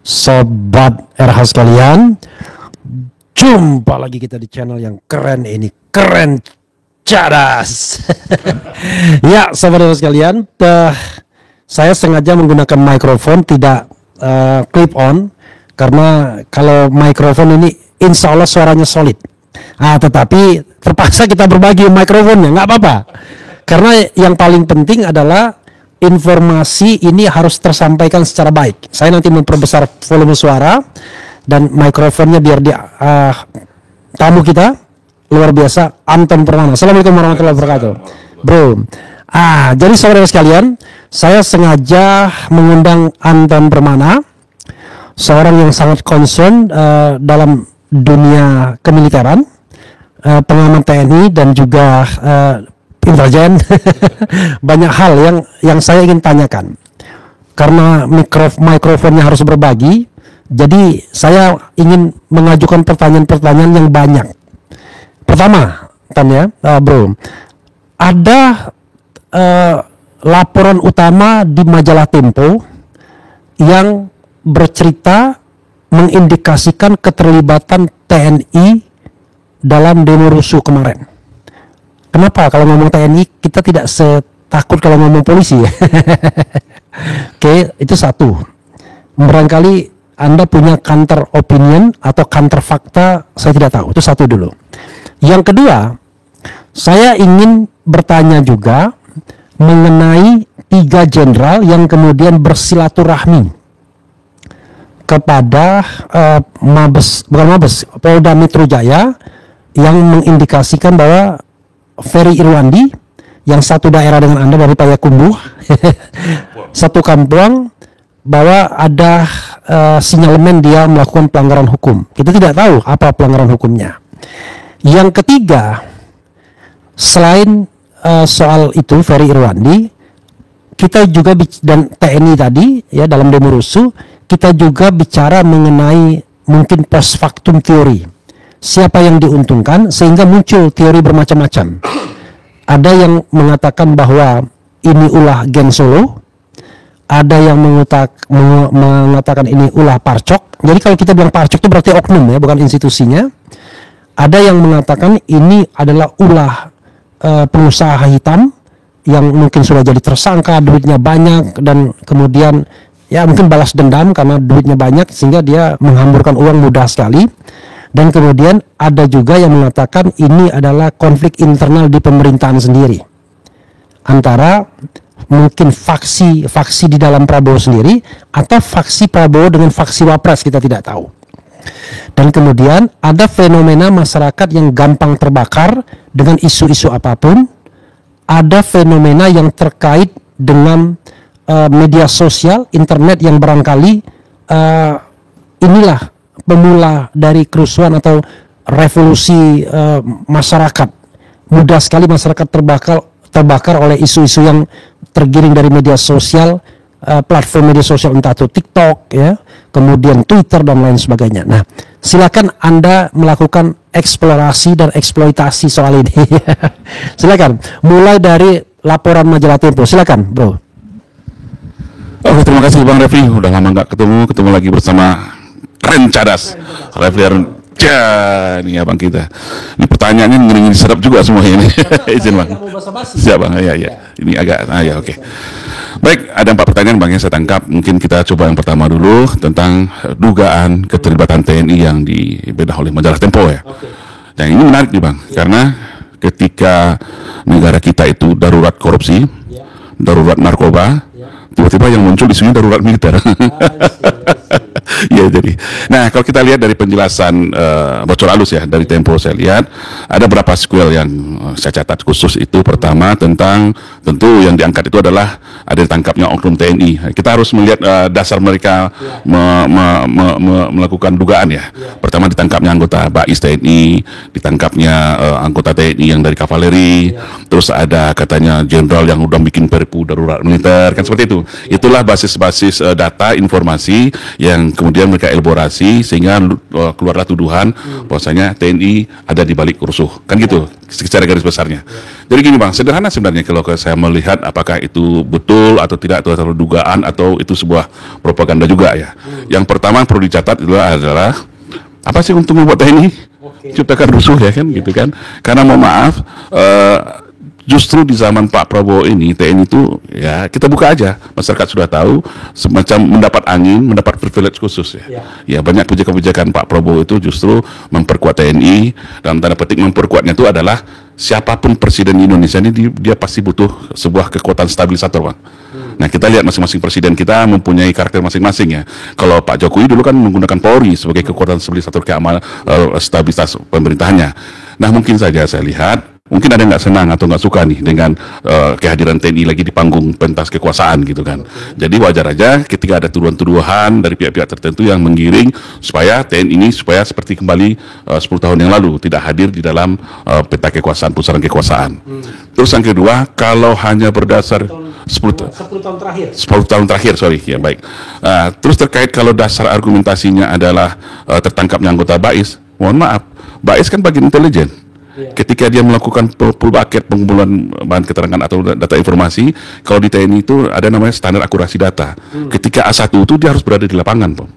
Sobat RH sekalian, jumpa lagi kita di channel yang keren ini, keren cadas. Ya, sobat RH sekalian, saya sengaja menggunakan mikrofon tidak clip on, karena kalau mikrofon ini insya Allah suaranya solid. Tetapi terpaksa kita berbagi mikrofonnya, nggak apa-apa. Karena yang paling penting adalah informasi ini harus tersampaikan secara baik. Saya nanti memperbesar volume suara dan mikrofonnya biar dia tamu kita luar biasa, Anton Permana. Assalamualaikum warahmatullahi wabarakatuh, bro. Jadi saudara sekalian, saya sengaja mengundang Anton Permana, seorang yang sangat concern dalam dunia kemiliteran, pengamat TNI dan juga intelijen. Banyak hal yang saya ingin tanyakan. Karena mikrofonnya harus berbagi, jadi saya ingin mengajukan pertanyaan-pertanyaan yang banyak. Pertama, tanya, bro, ada laporan utama di majalah Tempo yang bercerita mengindikasikan keterlibatan TNI dalam demo rusuh kemarin. Kenapa kalau ngomong TNI kita tidak setakut kalau ngomong polisi ya? Oke, itu satu. Barangkali Anda punya counter opinion atau counter fakta, saya tidak tahu. Itu satu dulu. Yang kedua, saya ingin bertanya juga mengenai 3 jenderal yang kemudian bersilaturahmi kepada Polda Metro Jaya yang mengindikasikan bahwa Ferry Irwandi yang satu daerah dengan Anda dari Payakumbuh, satu kampung, bahwa ada sinyalemen dia melakukan pelanggaran hukum. Kita tidak tahu apa pelanggaran hukumnya. Yang ketiga, selain soal itu Ferry Irwandi, kita juga dan TNI tadi ya dalam demo rusuh, kita juga bicara mengenai mungkin post factum teori. Siapa yang diuntungkan sehingga muncul teori bermacam-macam. Ada yang mengatakan bahwa ini ulah geng Solo, ada yang mengatakan ini ulah Parcok. Jadi kalau kita bilang Parcok itu berarti oknum ya, bukan institusinya. Ada yang mengatakan ini adalah ulah pengusaha hitam yang mungkin sudah jadi tersangka, duitnya banyak, dan kemudian ya mungkin balas dendam karena duitnya banyak sehingga dia menghamburkan uang mudah sekali. Dan kemudian ada juga yang mengatakan ini adalah konflik internal di pemerintahan sendiri antara mungkin faksi di dalam Prabowo sendiri atau faksi Prabowo dengan faksi Wapres, kita tidak tahu. Dan kemudian ada fenomena masyarakat yang gampang terbakar dengan isu-isu apapun. Ada fenomena yang terkait dengan media sosial, internet yang barangkali inilah pemula dari kerusuhan atau revolusi masyarakat. Mudah sekali masyarakat terbakar oleh isu-isu yang tergiring dari media sosial, platform media sosial entah itu TikTok ya, kemudian Twitter dan lain sebagainya. Nah, silakan Anda melakukan eksplorasi dan eksploitasi soal ini. Silakan, mulai dari laporan majalah Tempo. Silakan, bro. Oke, terima kasih Bang Refli. Udah lama nggak ketemu lagi bersama Keren Cadas, Refli ini abang kita. Ini pertanyaannya ngeri serap juga semua ini. Izin Bang. Siap Bang, ya. Ini agak, ya oke. Baik, ada 4 pertanyaan Bang yang saya tangkap. Mungkin kita coba yang pertama dulu tentang dugaan keterlibatan TNI yang dibedah oleh majalah Tempo ya. Dan ini menarik nih Bang, karena ketika negara kita itu darurat korupsi, darurat narkoba, tiba-tiba yang muncul isunya darurat militer. Ya, jadi, nah kalau kita lihat dari penjelasan bocor halus ya dari Tempo, saya lihat ada beberapa sequel yang saya catat khusus. Itu pertama tentang, tentu yang diangkat itu adalah ada ditangkapnya oknum TNI. Kita harus melihat dasar mereka melakukan dugaan ya. Pertama ditangkapnya anggota BAIS TNI, ditangkapnya anggota TNI yang dari kavaleri, terus ada katanya jenderal yang udah bikin perpu darurat militer, kan seperti itu. Itulah basis-basis data informasi yang kemudian mereka elaborasi sehingga keluarlah tuduhan bahwasanya TNI ada di balik rusuh, kan gitu secara garis besarnya. Jadi gini Bang, sederhana sebenarnya kalau saya melihat apakah itu betul atau tidak, atau terlalu dugaan atau itu sebuah propaganda juga ya. Yang pertama perlu dicatat adalah apa sih untungnya buat TNI? Ciptakan rusuh ya kan, gitu kan. Karena mohon maaf, justru di zaman Pak Prabowo ini TNI itu ya kita buka aja, masyarakat sudah tahu semacam mendapat angin, mendapat privilege khusus ya. Ya banyak kebijakan-kebijakan Pak Prabowo itu justru memperkuat TNI, dalam tanda petik memperkuatnya itu adalah siapapun presiden Indonesia ini dia pasti butuh sebuah kekuatan stabilisator Bang. Nah kita lihat masing-masing presiden kita mempunyai karakter masing-masing ya. Kalau Pak Jokowi dulu kan menggunakan Polri sebagai kekuatan stabilisator keamanan, stabilitas pemerintahannya. Nah mungkin saja saya lihat mungkin ada yang nggak senang atau nggak suka nih dengan kehadiran TNI lagi di panggung pentas kekuasaan gitu kan. Jadi wajar aja ketika ada tuduhan-tuduhan dari pihak-pihak tertentu yang menggiring supaya TNI ini supaya seperti kembali 10 tahun yang lalu tidak hadir di dalam peta kekuasaan, pusaran kekuasaan. Terus yang kedua, kalau hanya berdasar 10 tahun terakhir. 10 tahun terakhir, sorry ya baik. Terus terkait kalau dasar argumentasinya adalah tertangkapnya anggota BAIS, mohon maaf, BAIS kan bagian intelijen. Ketika dia melakukan full bucket pengumpulan bahan keterangan atau data informasi, kalau di TNI itu ada namanya standar akurasi data. Ketika A1 itu dia harus berada di lapangan, Pak.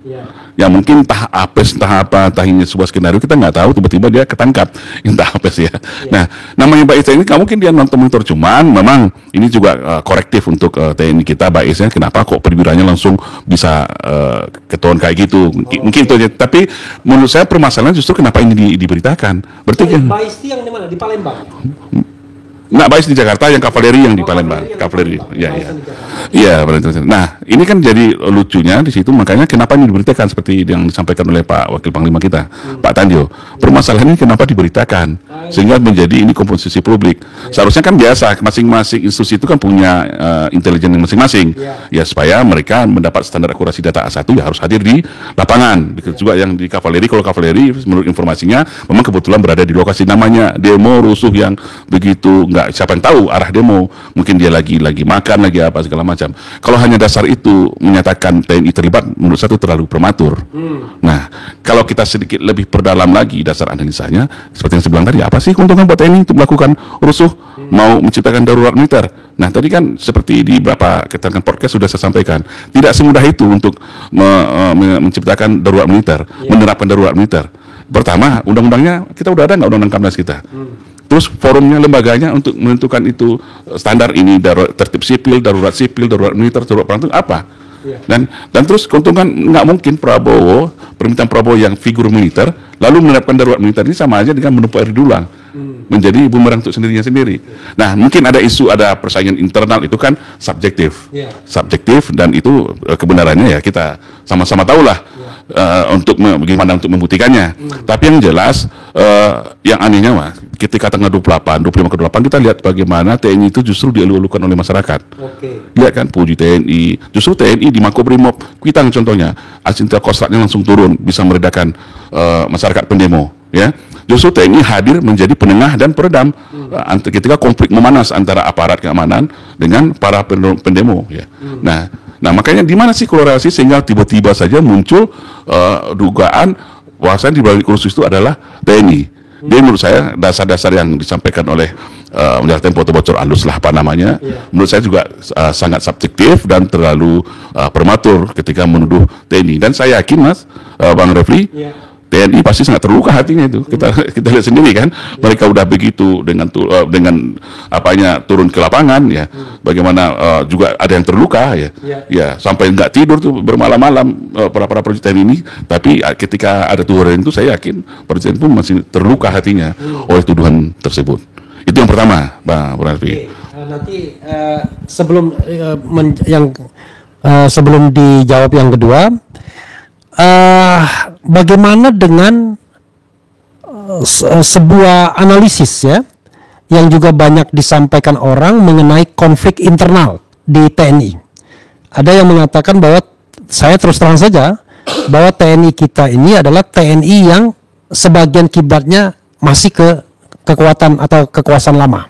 Ya mungkin entah apes, entah apa, entah ini sebuah skenario kita nggak tahu, tiba-tiba dia ketangkap, entah apes ya. Nah, namanya BAIS ini nggak mungkin dia nonton monitor, cuman memang ini juga korektif untuk TNI kita BAISnya. Kenapa kok perwiranya langsung bisa ketahuan kayak gitu? Mungkin itu aja. Tapi menurut saya permasalahan justru kenapa ini diberitakan. Berarti kan BAIS yang di mana? Di Palembang. Nggak BAIS di Jakarta, yang kavaleri yang di Palembang. Kavaleri, ya. Iya, nah ini kan jadi lucunya di situ, makanya kenapa ini diberitakan seperti yang disampaikan oleh Pak Wakil Panglima kita, Pak Tandio. Permasalahannya kenapa diberitakan sehingga menjadi ini komposisi publik. Seharusnya kan biasa, masing-masing institusi itu kan punya intelijen masing-masing, ya supaya mereka mendapat standar akurasi data A1 ya harus hadir di lapangan. Begitu juga yang di kavaleri, kalau kavaleri menurut informasinya memang kebetulan berada di lokasi namanya demo rusuh yang begitu nggak siapa yang tahu arah demo, mungkin dia lagi makan lagi apa segala macam. Kalau hanya dasar itu menyatakan TNI terlibat, menurut saya itu terlalu prematur. Nah, kalau kita sedikit lebih perdalam lagi dasar analisanya, seperti yang saya bilang tadi, apa sih keuntungan buat TNI untuk melakukan rusuh, mau menciptakan darurat militer? Nah, tadi kan seperti di beberapa keterangan podcast sudah saya sampaikan, tidak semudah itu untuk menciptakan darurat militer, menerapkan darurat militer. Pertama, undang-undangnya kita udah ada nggak, undang-undang Kamnas kita? Terus forumnya, lembaganya untuk menentukan itu standar ini, tertib sipil, darurat militer, darurat perang itu apa? Dan terus keuntungan nggak mungkin Prabowo, permintaan Prabowo yang figur militer, lalu menerapkan darurat militer ini sama aja dengan menumpuk air dulang, menjadi bumerang untuk sendirinya sendiri. Nah, mungkin ada isu, ada persaingan internal, itu kan subjektif, subjektif, dan itu kebenarannya ya kita sama-sama tahulah. Untuk bagaimana untuk membuktikannya. Tapi yang jelas yang anehnya Mas, ketika tanggal 25 ke 28 kita lihat bagaimana TNI itu justru dielu-elukan oleh masyarakat. Lihat kan, puji TNI. Justru TNI di Makobrimob Kuitang contohnya, Asinta Kostratnya langsung turun, bisa meredakan masyarakat pendemo, ya. Justru TNI hadir menjadi penengah dan peredam ketika konflik memanas antara aparat keamanan dengan para pendemo, ya. Nah makanya di mana sih korelasi sehingga tiba-tiba saja muncul dugaan bahwasan di balik kursus itu adalah TNI. Jadi menurut saya dasar-dasar yang disampaikan oleh Majalah Tempo atau bocor halus lah apa namanya, menurut saya juga sangat subjektif dan terlalu prematur ketika menuduh TNI. Dan saya yakin Mas, Bang Refli, TNI pasti sangat terluka hatinya itu. Kita lihat sendiri kan, mereka udah begitu dengan apanya turun ke lapangan ya. Bagaimana juga ada yang terluka ya. Ya sampai nggak tidur tuh bermalam-malam para prajurit TNI ini. Tapi ketika ada tuduhan itu, saya yakin prajurit pun masih terluka hatinya oleh tuduhan tersebut. Itu yang pertama, Bang Raffi. Nanti sebelum dijawab yang kedua, bagaimana dengan sebuah analisis ya yang juga banyak disampaikan orang mengenai konflik internal di TNI. Ada yang mengatakan bahwa, saya terus terang saja, bahwa TNI kita ini adalah TNI yang sebagian kiblatnya masih ke kekuatan atau kekuasaan lama.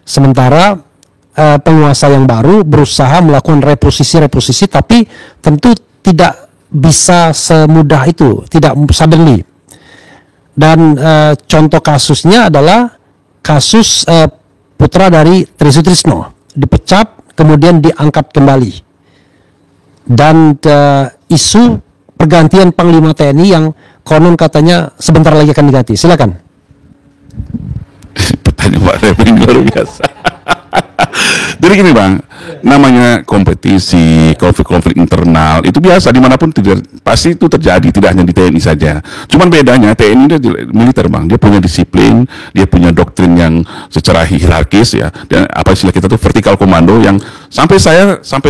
Sementara penguasa yang baru berusaha melakukan reposisi, tapi tentu tidak bisa semudah itu, tidak suddenly. Dan contoh kasusnya adalah kasus putra dari Tri Sutrisno dipecat kemudian diangkat kembali, dan isu pergantian Panglima TNI yang konon katanya sebentar lagi akan diganti. Silakan. Pertanyaan Pak Refli luar biasa. Jadi gini Bang, namanya kompetisi, konflik-konflik internal itu biasa dimanapun, pasti itu terjadi, tidak hanya di TNI saja. Cuman bedanya TNI dia militer Bang, dia punya disiplin, dia punya doktrin yang secara hierarkis ya, dan apa istilah kita tuh vertikal komando yang sampai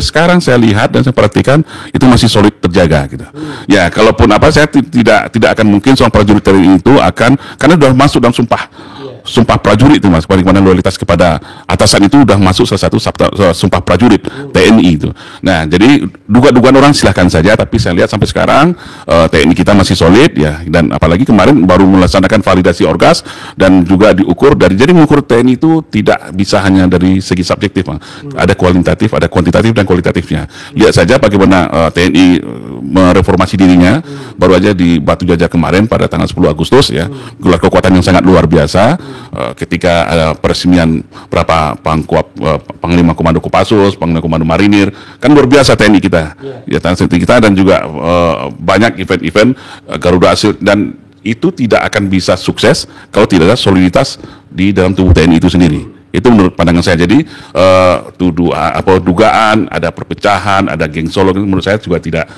sekarang saya lihat dan saya perhatikan itu masih solid terjaga gitu. Ya kalaupun apa, saya tidak akan mungkin seorang prajurit TNI itu akan, karena sudah masuk dalam sumpah prajurit itu Mas, bagaimana loyalitas kepada atasan itu udah masuk salah satu sumpah prajurit TNI itu. Nah, jadi dugaan orang silahkan saja, tapi saya lihat sampai sekarang TNI kita masih solid ya, dan apalagi kemarin baru melaksanakan validasi orgas dan juga diukur jadi mengukur TNI itu tidak bisa hanya dari segi subjektif, ada kualitatif, ada kuantitatif dan kualitatifnya. Lihat saja bagaimana TNI mereformasi dirinya, baru aja di Batu Jajar kemarin pada tanggal 10 Agustus ya, gelar kekuatan yang sangat luar biasa. Ketika ada peresmian berapa Panglima Komando Kopassus, Panglima Komando Marinir, kan luar biasa TNI kita, ya TNI kita, dan juga banyak event-event Garuda Asil, dan itu tidak akan bisa sukses kalau tidak ada soliditas di dalam tubuh TNI itu sendiri. Itu menurut pandangan saya. Jadi dugaan ada perpecahan, ada geng Solo, menurut saya juga tidak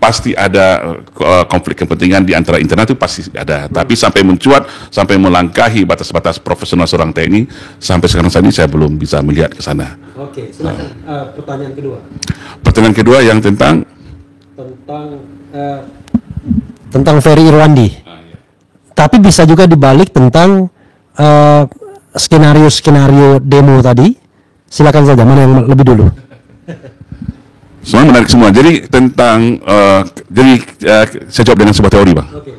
pasti ada konflik kepentingan di antara internal, itu pasti ada. Tapi sampai mencuat, sampai melangkahi batas-batas profesional seorang TNI, sampai sekarang ini saya belum bisa melihat ke sana. Oke, silakan. Pertanyaan kedua. Pertanyaan kedua yang tentang Ferry Irwandi. Tapi bisa juga dibalik tentang skenario demo tadi. Silakan saja, mana yang lebih dulu. Semua menarik semua. Jadi tentang saya jawab dengan sebuah teori, Bang. Okay.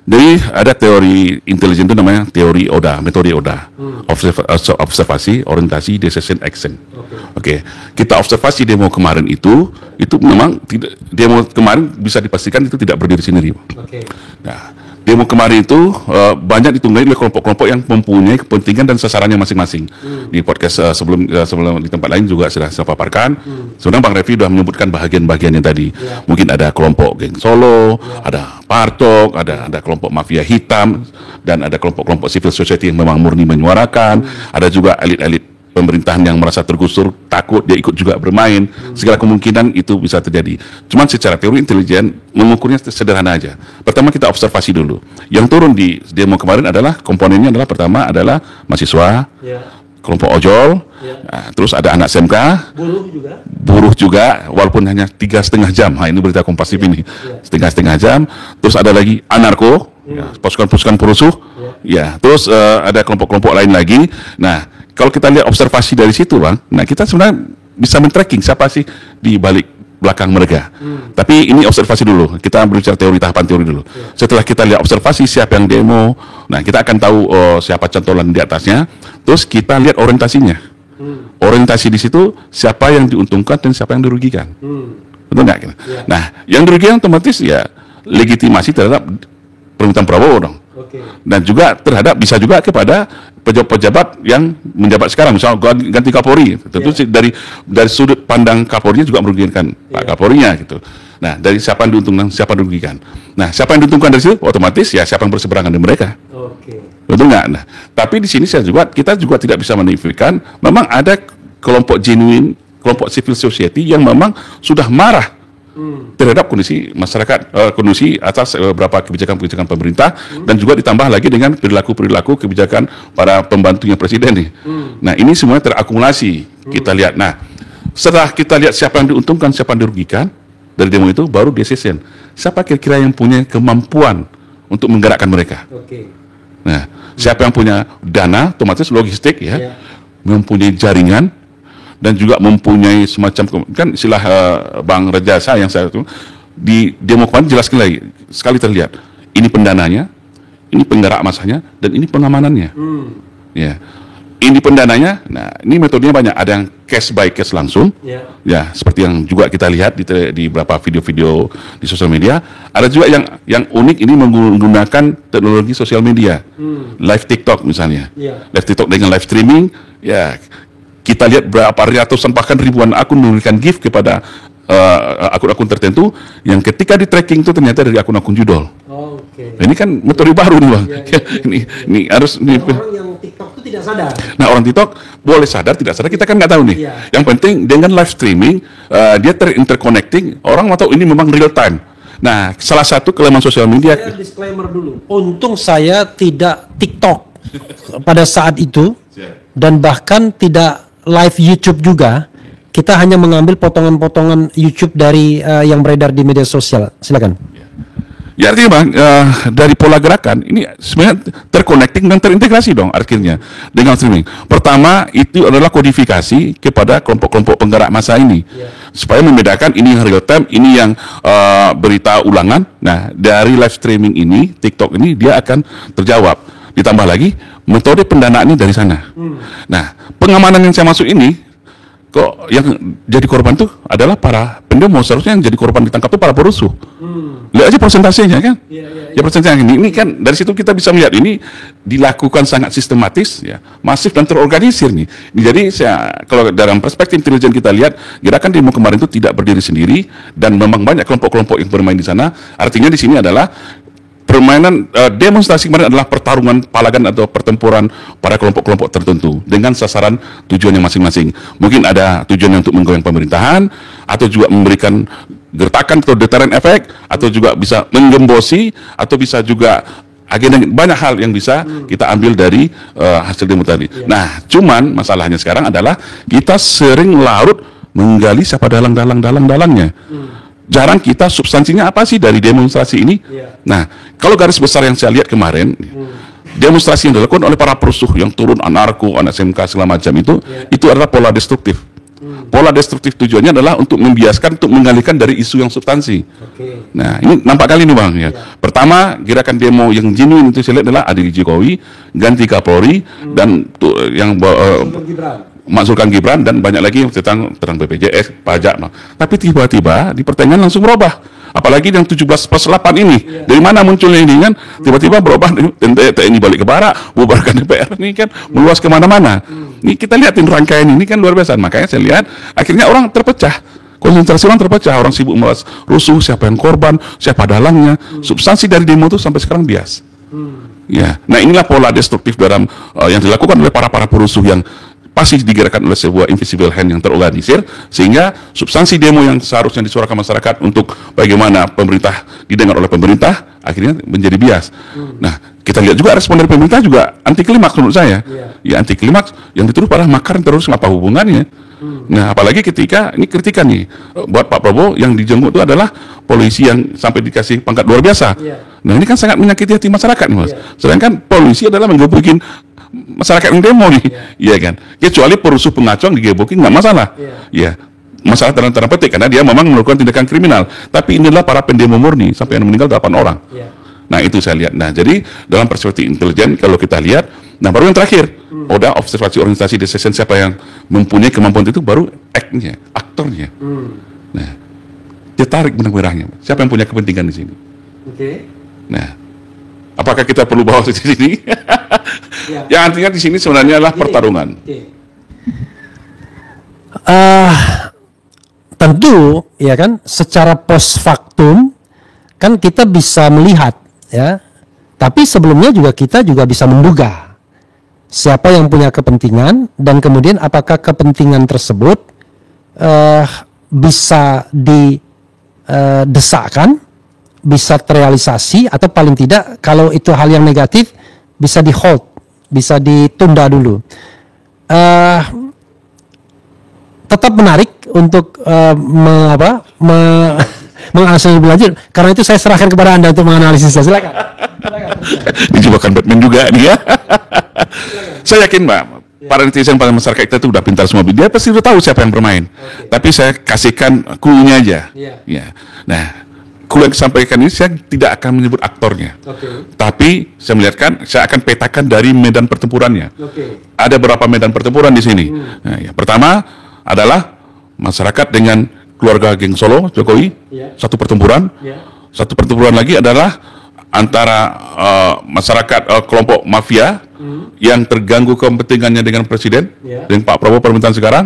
Jadi ada teori intelijen itu namanya teori ODA, metode ODA. Observasi, orientasi, decision, action. Oke. Kita observasi demo kemarin itu memang tidak, demo kemarin bisa dipastikan itu tidak berdiri sendiri. Okay. Nah, demo kemarin itu banyak ditunggangi oleh kelompok-kelompok yang mempunyai kepentingan dan sasarannya masing-masing. Di podcast sebelum di tempat lain juga sudah saya paparkan. Sebenarnya Bang Refli sudah menyebutkan bahagian-bahagiannya tadi. Mungkin ada kelompok geng Solo, ada Partok, ada kelompok mafia hitam, dan ada kelompok-kelompok civil society yang memang murni menyuarakan. Ada juga elit-elit pemerintahan yang merasa tergusur, takut, dia ikut juga bermain. Segala kemungkinan itu bisa terjadi. Cuman secara teori intelijen mengukurnya sederhana aja. Pertama kita observasi dulu. Yang turun di demo kemarin adalah komponennya adalah pertama adalah mahasiswa, kelompok ojol, nah, terus ada anak SMK, buruh juga, walaupun hanya 3,5 jam. Nah, ini berita Kompas TV ini, 3,5 jam. Terus ada lagi anarko, pasukan-pasukan perusuh, terus ada kelompok-kelompok lain lagi. Nah, kalau kita lihat observasi dari situ, Bang, nah kita sebenarnya bisa men-tracking siapa sih di balik belakang mereka. Tapi ini observasi dulu, kita berbicara tahapan teori dulu. Setelah kita lihat observasi siapa yang demo, nah kita akan tahu siapa cantolan di atasnya, terus kita lihat orientasinya. Orientasi di situ siapa yang diuntungkan dan siapa yang dirugikan. Betul nggak? Nah, yang dirugikan otomatis ya legitimasi terhadap permintaan Prabowo dong. Dan juga bisa juga kepada pejabat-pejabat yang menjabat sekarang, misalnya ganti Kapolri, tentu dari sudut pandang Kapolri juga merugikan Pak Kapolrinya gitu. Nah, dari siapa yang diuntungkan, siapa yang dirugikan. Nah, siapa yang diuntungkan dari situ, otomatis ya siapa yang berseberangan dengan mereka. Betul nggak? Nah, tapi di sini kita juga tidak bisa menafikan, memang ada kelompok genuine, kelompok civil society yang memang sudah marah terhadap kondisi masyarakat, kondisi atas beberapa kebijakan-kebijakan pemerintah, dan juga ditambah lagi dengan perilaku kebijakan para pembantunya presiden nih. Nah, ini semuanya terakumulasi. Kita lihat. Nah, setelah kita lihat siapa yang diuntungkan, siapa yang dirugikan dari demo itu, baru decision. Siapa kira-kira yang punya kemampuan untuk menggerakkan mereka? Nah, siapa yang punya dana, otomatis logistik ya, mempunyai jaringan, dan juga mempunyai semacam, kan istilah Bang Rejasa yang saya itu di demo kemarin jelas sekali terlihat. Ini pendananya, ini penggerak masanya, dan ini pengamanannya. Ya, ini pendananya. Nah, ini metodenya banyak. Ada yang cash by cash langsung, ya seperti yang juga kita lihat di beberapa video-video di sosial media. Ada juga yang unik ini menggunakan teknologi sosial media, live TikTok misalnya, live TikTok dengan live streaming. Ya, kita lihat berapa ratusan bahkan ribuan akun memberikan gift kepada akun-akun tertentu yang ketika di tracking itu ternyata dari akun-akun judol. Ini kan metode baru nih bang. Ini harus orang yang TikTok itu tidak sadar. Nah, orang TikTok boleh sadar tidak sadar kita kan nggak tahu nih. Yang penting dengan live streaming dia terinterconnecting, orang mau tahu ini memang real time. Nah, salah satu kelemahan sosial media. Saya disclaimer dulu. Untung saya tidak TikTok pada saat itu dan bahkan tidak live YouTube juga. Kita hanya mengambil potongan-potongan YouTube dari yang beredar di media sosial. Silakan. Ya artinya bang, dari pola gerakan ini sebenarnya terconnecting dan terintegrasi dong akhirnya dengan streaming. Pertama itu adalah kodifikasi kepada kelompok-kelompok penggerak massa ini, supaya membedakan ini yang real time, ini yang berita ulangan. Nah dari live streaming ini, TikTok ini dia akan terjawab. Ditambah lagi metode pendanaannya dari sana. Nah pengamanan yang saya maksud ini, kok yang jadi korban tuh adalah para pendemo, seharusnya yang jadi korban ditangkap tuh para perusuh. Lihat aja persentasenya kan. Ya persentasenya ini kan dari situ kita bisa melihat ini dilakukan sangat sistematis, ya, masif dan terorganisir nih. Jadi kalau dalam perspektif intelijen kita lihat gerakan demo kemarin itu tidak berdiri sendiri dan memang banyak kelompok-kelompok yang bermain di sana. Artinya di sini adalah permainan demonstrasi kemarin adalah pertarungan palagan atau pertempuran pada kelompok-kelompok tertentu dengan sasaran tujuannya masing-masing. Mungkin ada tujuannya untuk menggoyang pemerintahan, atau juga memberikan gertakan atau deterrent efek, atau juga bisa menggembosi, atau bisa juga agenda, banyak hal yang bisa kita ambil dari hasil demo tadi. Nah, cuman masalahnya sekarang adalah kita sering larut menggali siapa dalangnya. Jarang kita substansinya apa sih dari demonstrasi ini. Nah, kalau garis besar yang saya lihat kemarin, demonstrasi yang dilakukan oleh para perusuh yang turun anarko, anak SMK segala macam itu adalah pola destruktif. Pola destruktif tujuannya adalah untuk membiaskan, untuk mengalihkan dari isu yang substansi. Nah, ini nampak kali ini bang ya. Pertama, gerakan demo yang genuine itu saya lihat adalah adil Jokowi, ganti Kapolri, dan yang Maksulkan Gibran, dan banyak lagi tentang BPJS, pajak. Tapi tiba-tiba di pertengahan langsung berubah. Apalagi yang 17+8 ini, dari mana munculnya ini kan? Tiba-tiba berubah, TNI balik ke barak, bubarkan DPR ini kan, meluas kemana-mana. Ini kita lihatin rangkaian ini kan luar biasa. Makanya saya lihat akhirnya orang terpecah, konsentrasi orang terpecah, orang sibuk membahas rusuh, siapa yang korban, siapa dalangnya. Substansi dari demo itu sampai sekarang bias. Ya, nah inilah pola destruktif dalam yang dilakukan oleh para perusuh yang pasti digerakkan oleh sebuah invisible hand yang terorganisir, sehingga substansi demo yang seharusnya disuarakan masyarakat untuk bagaimana pemerintah didengar oleh pemerintah akhirnya menjadi bias. Nah, kita lihat juga respon dari pemerintah juga anti klimaks menurut saya. Ya anti klimaks yang dituduh pada makar terorisme, apa hubungannya? Nah, apalagi ketika ini kritikan nih buat Pak Prabowo yang dijenguk itu adalah polisi yang sampai dikasih pangkat luar biasa. Nah, ini kan sangat menyakiti hati masyarakat nih, Mas. Sedangkan polisi adalah menggebukin masyarakat yang demo nih, iya kan? Kecuali perusuh pengacau digebukin nggak masalah, ya masalah tanda petik karena dia memang melakukan tindakan kriminal. Tapi inilah para pendemo murni sampai yang meninggal 8 orang. Nah itu saya lihat. Nah jadi dalam perspektif intelijen kalau kita lihat, nah baru yang terakhir, udah observasi organisasi decision siapa yang mempunyai kemampuan itu baru aktornya. Nah dia tarik benang-benangnya. Siapa yang punya kepentingan di sini? Nah apakah kita perlu bawa di sini? Yang artinya di sini sebenarnya adalah pertarungan. Tentu, ya kan, secara post factum kan kita bisa melihat, ya. Tapi sebelumnya juga kita juga bisa menduga siapa yang punya kepentingan dan kemudian apakah kepentingan tersebut bisa didesakkan, bisa terrealisasi, atau paling tidak kalau itu hal yang negatif bisa di hold, bisa ditunda dulu. Tetap menarik untuk menganalisis lebih lanjut. Karena itu saya serahkan kepada Anda untuk menganalisisnya. Silakan. Ini jebakan Batman juga nih ya. Saya yakin Mbak, para netizen, para masyarakat kita itu udah pintar semua. Dia pasti udah tahu siapa yang bermain. Tapi saya kasihkan clue-nya aja. Ya. Nah, clue yang disampaikan ini saya tidak akan menyebut aktornya, tapi saya melihatkan, saya akan petakan dari medan pertempurannya. Ada beberapa medan pertempuran di sini. Nah, ya, pertama adalah masyarakat dengan keluarga geng Solo Jokowi, satu pertempuran. Satu pertempuran lagi adalah antara masyarakat kelompok mafia yang terganggu kepentingannya dengan presiden, dengan Pak Prabowo pemerintahan sekarang.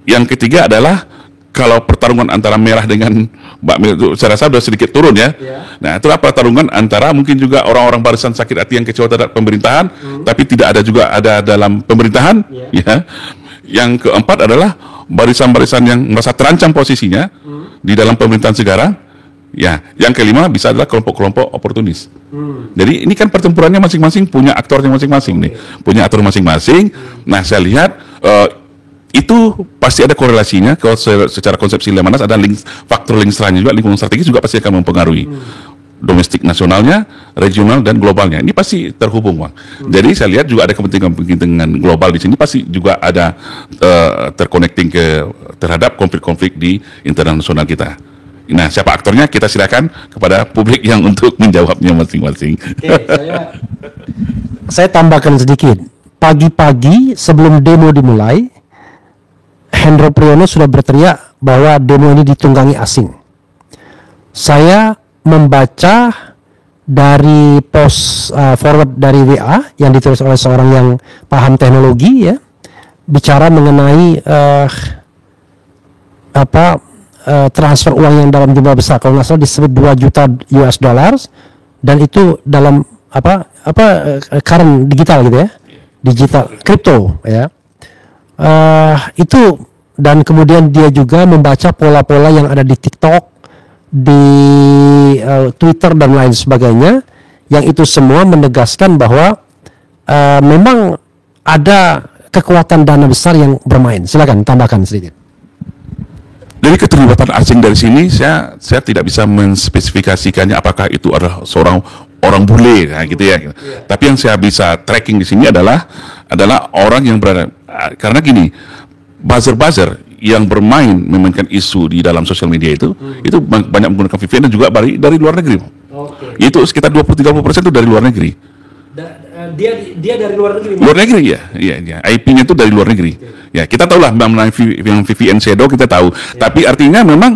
Yang ketiga adalah kalau pertarungan antara Merah dengan Mbak Merah itu saya rasa sudah sedikit turun ya. Nah, itulah pertarungan antara mungkin juga orang-orang barisan sakit hati yang kecewa terhadap pemerintahan, tapi tidak ada juga ada dalam pemerintahan. Ya. Yang keempat adalah barisan-barisan yang merasa terancam posisinya di dalam pemerintahan sekarang. Ya, yang kelima bisa adalah kelompok-kelompok oportunis. Jadi ini kan pertempurannya masing-masing punya aktornya masing-masing nih, punya aktor masing-masing. Nah, saya lihat itu pasti ada korelasinya. Kalau secara konsepsi Lemanas ada faktor lingkarannya juga, lingkungan strategis juga pasti akan mempengaruhi domestik nasionalnya, regional dan globalnya. Ini pasti terhubung, Bang. Jadi saya lihat juga ada kepentingan global di sini pasti juga ada terconnecting terhadap konflik-konflik di internal nasional kita. Nah, siapa aktornya kita silakan kepada publik yang untuk menjawabnya masing-masing. Saya tambahkan sedikit. Pagi-pagi sebelum demo dimulai, Hendro Priyono sudah berteriak bahwa demo ini ditunggangi asing. Saya membaca dari post forward dari WA yang ditulis oleh seorang yang paham teknologi, ya, bicara mengenai transfer uang yang dalam jumlah besar, kalau nggak salah disebut 2 juta US dollars, dan itu dalam current digital gitu ya, digital kripto ya. Itu, dan kemudian dia juga membaca pola-pola yang ada di TikTok, di Twitter dan lain sebagainya, yang itu semua menegaskan bahwa memang ada kekuatan dana besar yang bermain. Silakan tambahkan sedikit. Dari keterlibatan asing dari sini, saya tidak bisa menspesifikasikannya apakah itu adalah seorang orang bule, nah, gitu ya. Tapi yang saya bisa tracking di sini adalah orang yang berada, karena gini, buzzer yang memainkan isu di dalam sosial media itu banyak menggunakan VPN dan juga dari luar negeri. Itu sekitar 20-30% itu dari luar negeri. Dia dari luar negeri. Luar negeri ya. IP-nya itu dari luar negeri. Ya, kita tahu lah mengenai yang VPN Shadow kita tahu. Tapi artinya memang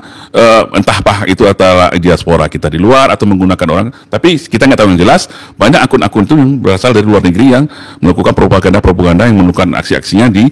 entah apa itu adalah diaspora kita di luar atau menggunakan orang. Tapi kita nggak tahu yang jelas. Banyak akun-akun itu yang berasal dari luar negeri yang melakukan propaganda yang melakukan aksi-aksinya di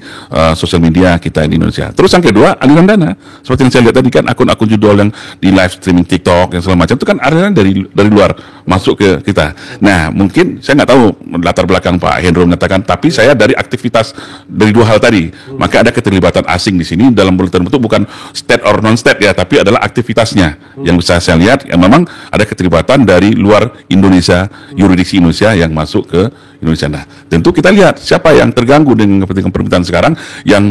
sosial media kita di Indonesia. Terus yang kedua, aliran dana. Seperti yang saya lihat tadi kan akun-akun judul yang di live streaming TikTok yang segala macam itu kan aliran dari luar masuk ke kita. Nah, mungkin saya nggak tahu latar belakang Pak Hendro menyatakan, tapi saya dari aktivitas dari 2 hal tadi, maka ada keterlibatan asing di sini dalam bentuk bukan state or non state ya, tapi adalah aktivitasnya yang bisa saya lihat yang memang ada keterlibatan dari luar Indonesia, yurisdiksi Indonesia yang masuk ke Indonesia. Nah, tentu kita lihat siapa yang terganggu dengan kepentingan pemerintahan sekarang, yang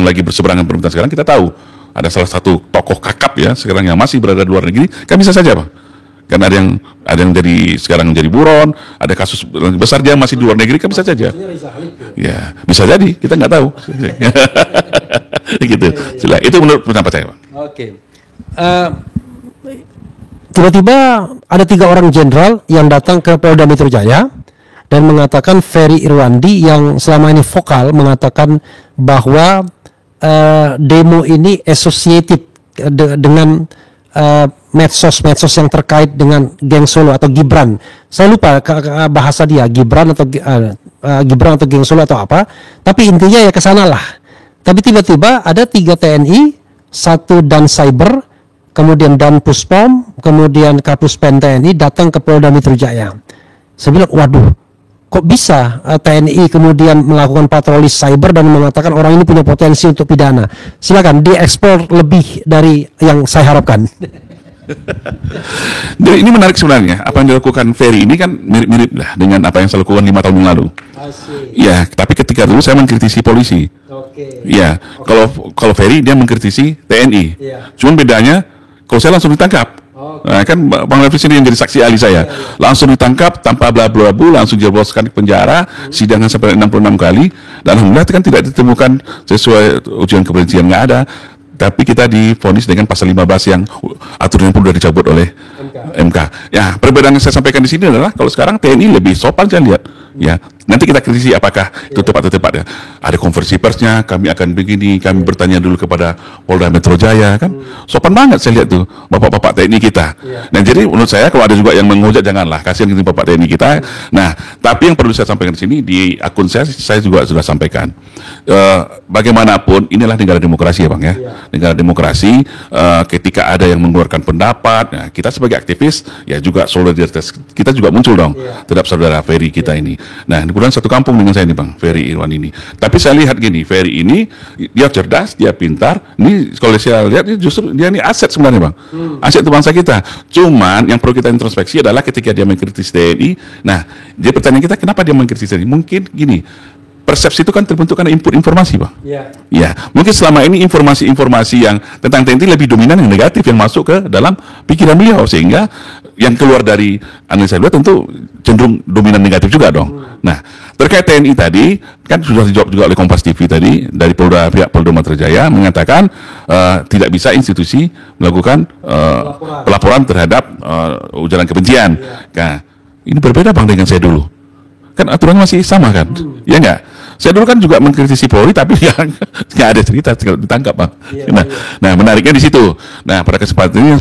lagi berseberangan pemerintahan sekarang. Kita tahu ada salah satu tokoh kakap ya sekarang yang masih berada di luar negeri, kan bisa saja Pak. Karena ada yang sekarang jadi buron, ada kasus besar dia masih di luar negeri, kan bisa saja. Ya, bisa jadi, kita nggak tahu. Gitu. Itu menurut pendapat saya, Pak. Oke. Tiba-tiba ada 3 orang jenderal yang datang ke Polda Metro Jaya dan mengatakan Ferry Irwandi yang selama ini vokal mengatakan bahwa demo ini associated dengan medsos yang terkait dengan geng Solo atau Gibran. Saya lupa bahasa dia, Gibran atau geng Solo atau apa. Tapi intinya ya kesana lah. Tapi tiba-tiba ada 3 TNI, 1 dan Cyber, kemudian Dan Puspom, kemudian Kapuspen TNI datang ke Polda Metro Jaya. Saya bilang, waduh, kok bisa TNI kemudian melakukan patroli cyber dan mengatakan orang ini punya potensi untuk pidana. Silakan dieksplor lebih dari yang saya harapkan. Jadi ini menarik sebenarnya. Apa yang dilakukan Ferry ini kan mirip-mirip lah dengan apa yang saya lakukan 5 tahun yang lalu. Ya, tapi ketika dulu saya mengkritisi polisi. Ya, kalau Ferry dia mengkritisi TNI. Cuman bedanya kalau saya langsung ditangkap. Nah, kan Bang Refli sendiri yang jadi saksi ahli saya. Langsung ditangkap tanpa bla-bla-bla, langsung dijebloskan di penjara, sidangan sampai 66 kali. Dan alhamdulillah kan tidak ditemukan sesuai ujian kebencian, nggak ada. tapi kita divonis dengan pasal 15 yang aturan pun sudah dicabut oleh MK. Ya, perbedaan yang saya sampaikan di sini adalah kalau sekarang TNI lebih sopan saya lihat. Ya, nanti kita kritisi apakah itu tepat atau tidak. Ada konversi persnya, kami akan begini, kami bertanya dulu kepada Polda Metro Jaya kan. Sopan banget saya lihat tuh bapak-bapak TNI kita. Dan jadi menurut saya kalau ada juga yang menghujat janganlah, kasihan gitu bapak TNI kita. Nah, tapi yang perlu saya sampaikan di sini di akun saya juga sudah sampaikan. Bagaimanapun inilah negara demokrasi ya Bang ya. Negara demokrasi ketika ada yang mengeluarkan pendapat, nah, kita sebagai aktivis ya juga solidaritas kita juga muncul dong terhadap saudara Ferry kita ini. Nah, kemudian satu kampung dengan saya nih Bang, Ferry Irwan ini. Tapi saya lihat gini, Ferry ini dia cerdas, dia pintar. Ini kalau saya lihat justru dia ini aset sebenarnya Bang. Aset untuk bangsa kita. Cuman yang perlu kita introspeksi adalah ketika dia mengkritis TNI. Nah, dia pertanyaan kita kenapa dia mengkritis TNI? Mungkin gini, persepsi itu kan terbentuk karena input informasi, Bang. Ya, mungkin selama ini informasi-informasi yang tentang TNI lebih dominan yang negatif yang masuk ke dalam pikiran beliau, sehingga yang keluar dari analisa beliau tentu cenderung dominan negatif juga dong. Nah, terkait TNI tadi kan sudah dijawab juga oleh Kompas TV tadi dari pihak Polda Metro Jaya mengatakan tidak bisa institusi melakukan pelaporan terhadap ujaran kebencian. Nah, ini berbeda Bang dengan saya dulu. Kan aturannya masih sama kan? Ya enggak? Saya dulu kan juga mengkritisi Polri tapi yang nggak ada cerita ditangkap Bang. Nah, menariknya di situ. Nah, pada kesempatan ini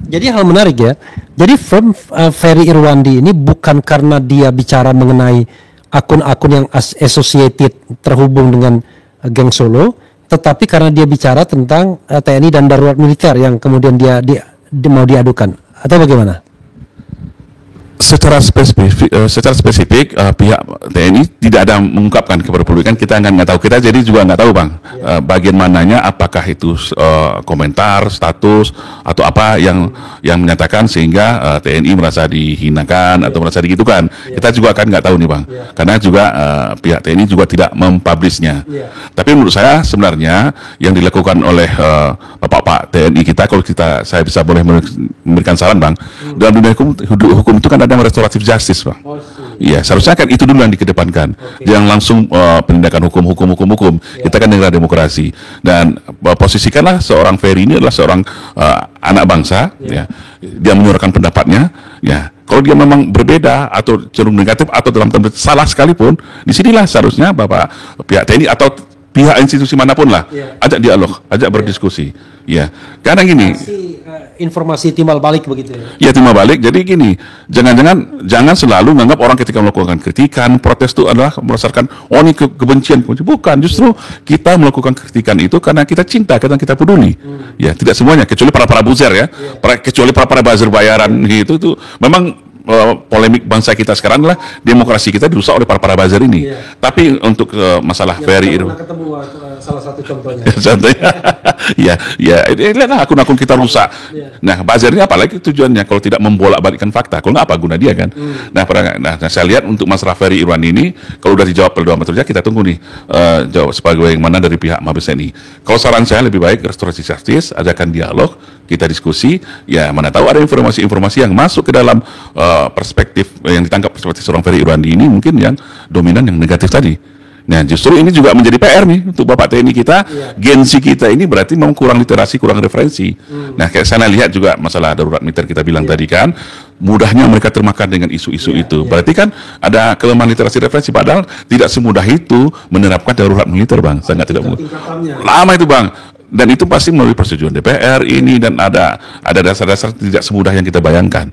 jadi hal menarik ya. Jadi firm Ferry Irwandi ini bukan karena dia bicara mengenai akun-akun yang associated terhubung dengan geng Solo, tetapi karena dia bicara tentang TNI dan darurat militer yang kemudian dia mau diadukan atau bagaimana? Secara spesifik pihak TNI tidak ada mengungkapkan kepada publik, kan kita nggak tahu, kita jadi juga nggak tahu Bang bagian mananya, apakah itu komentar, status atau apa yang menyatakan sehingga TNI merasa dihinakan atau merasa digitukan. Kita juga kan nggak tahu nih Bang, karena juga pihak TNI juga tidak mempublishnya. Tapi menurut saya sebenarnya yang dilakukan oleh Bapak TNI kita, kalau saya bisa boleh memberikan saran Bang, dalam dunia hukum itu kan ada restoratif justice Bang. Iya, seharusnya kan itu dulu yang dikedepankan. Jangan langsung penindakan hukum. Kita kan negara demokrasi. Dan posisikanlah seorang Ferry ini adalah seorang anak bangsa, ya. Dia menyuarakan pendapatnya, ya. Kalau dia memang berbeda atau cenderung negatif atau dalam tanda salah sekalipun, disinilah seharusnya Bapak pihak TNI atau pihak institusi manapun lah ajak dialog, ajak berdiskusi. Ya, karena gini, informasi timbal balik begitu ya. Ya, timbal balik. Jadi gini, jangan selalu menganggap orang ketika melakukan kritikan, protes itu adalah berdasarkan ini kebencian. Bukan, justru kita melakukan kritikan itu karena kita cinta, karena kita peduli. Ya, tidak semuanya, kecuali para buzzer ya. Kecuali para buzzer bayaran gitu itu memang polemik bangsa kita sekarang adalah demokrasi kita dirusak oleh para buzzer ini. Tapi untuk masalah Ferry itu ketemu salah satu contohnya. Contohnya, ya, lihatlah akun-akun kita rusak. Nah, buzzer ini apalagi tujuannya kalau tidak membolak-balikkan fakta. Kalau nggak apa guna dia kan? Nah, saya lihat untuk masalah Ferry Irwan ini, kalau sudah dijawab Polda Metro Jaya, kita tunggu nih jawab sebagaimana dari pihak Mabes TNI. Kalau saran saya lebih baik restorasi justice, adakan dialog, kita diskusi, ya mana tahu ada informasi-informasi yang masuk ke dalam perspektif yang ditangkap perspektif seorang Ferry Irwandi ini mungkin yang dominan, yang negatif tadi. Nah, justru ini juga menjadi PR nih untuk Bapak TNI kita, Gen Z kita ini berarti memang kurang literasi, kurang referensi. Nah, kayak sana lihat juga masalah darurat militer kita bilang tadi kan, mudahnya mereka termakan dengan isu-isu itu. Berarti kan ada kelemahan literasi referensi, padahal tidak semudah itu menerapkan darurat militer Bang, sangat tidak mudah. Lama itu Bang. Dan itu pasti melalui persetujuan DPR ini, dan ada dasar-dasar tidak semudah yang kita bayangkan.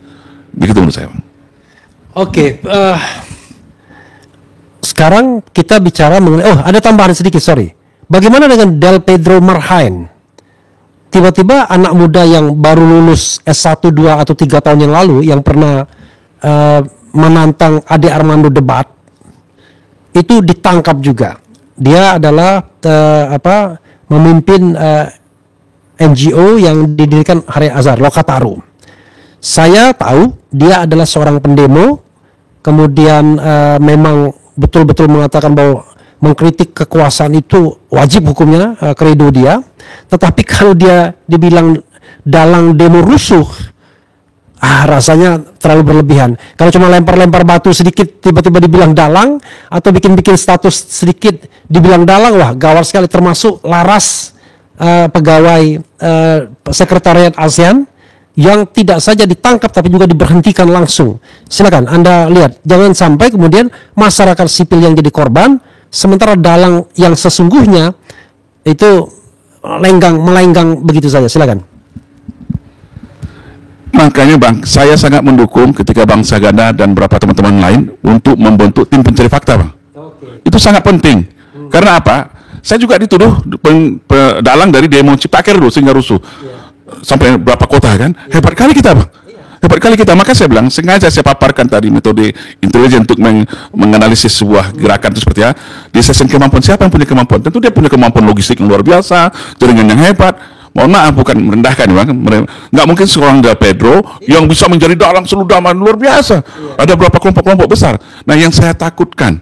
Begitu menurut saya Bang. Oke, sekarang kita bicara mengenai, ada tambahan sedikit, sorry. Bagaimana dengan Del Pedro Marhain? Tiba-tiba anak muda yang baru lulus S1, 2, atau 3 tahun yang lalu, yang pernah menantang Ade Armando debat, itu ditangkap juga. Dia adalah memimpin NGO yang didirikan Hari Azhar, Lokataru. Saya tahu dia adalah seorang pendemo, kemudian memang betul-betul mengatakan bahwa mengkritik kekuasaan itu wajib hukumnya, kredo dia. Tetapi kalau dia dibilang dalang demo rusuh, rasanya terlalu berlebihan. Kalau cuma lempar-lempar batu sedikit tiba-tiba dibilang dalang, atau bikin-bikin status sedikit dibilang dalang, wah gawat sekali. Termasuk Laras pegawai sekretariat ASEAN yang tidak saja ditangkap tapi juga diberhentikan langsung. Silakan Anda lihat, jangan sampai kemudian masyarakat sipil yang jadi korban, sementara dalang yang sesungguhnya itu melenggang begitu saja. Silakan. Makanya Bang, saya sangat mendukung ketika Bang Saganda dan beberapa teman-teman lain untuk membentuk tim pencari fakta, Bang. Itu sangat penting. Karena apa? Saya juga dituduh dalang dari demo Ciptaker dulu sehingga rusuh. Sampai berapa kota kan? Hebat kali kita, Bang. Hebat kali kita. Maka saya bilang, sengaja saya paparkan tadi metode intelijen untuk menganalisis sebuah gerakan itu seperti apa. Di sesi kemampuan, siapa yang punya kemampuan? Tentu dia punya kemampuan logistik yang luar biasa, jaringan yang hebat. Mohon maaf, bukan merendahkan, Bang. Nggak mungkin seorang Del Pedro yang bisa menjadi dalang seluruh daman luar biasa. Ada berapa kelompok-kelompok besar. Nah, yang saya takutkan,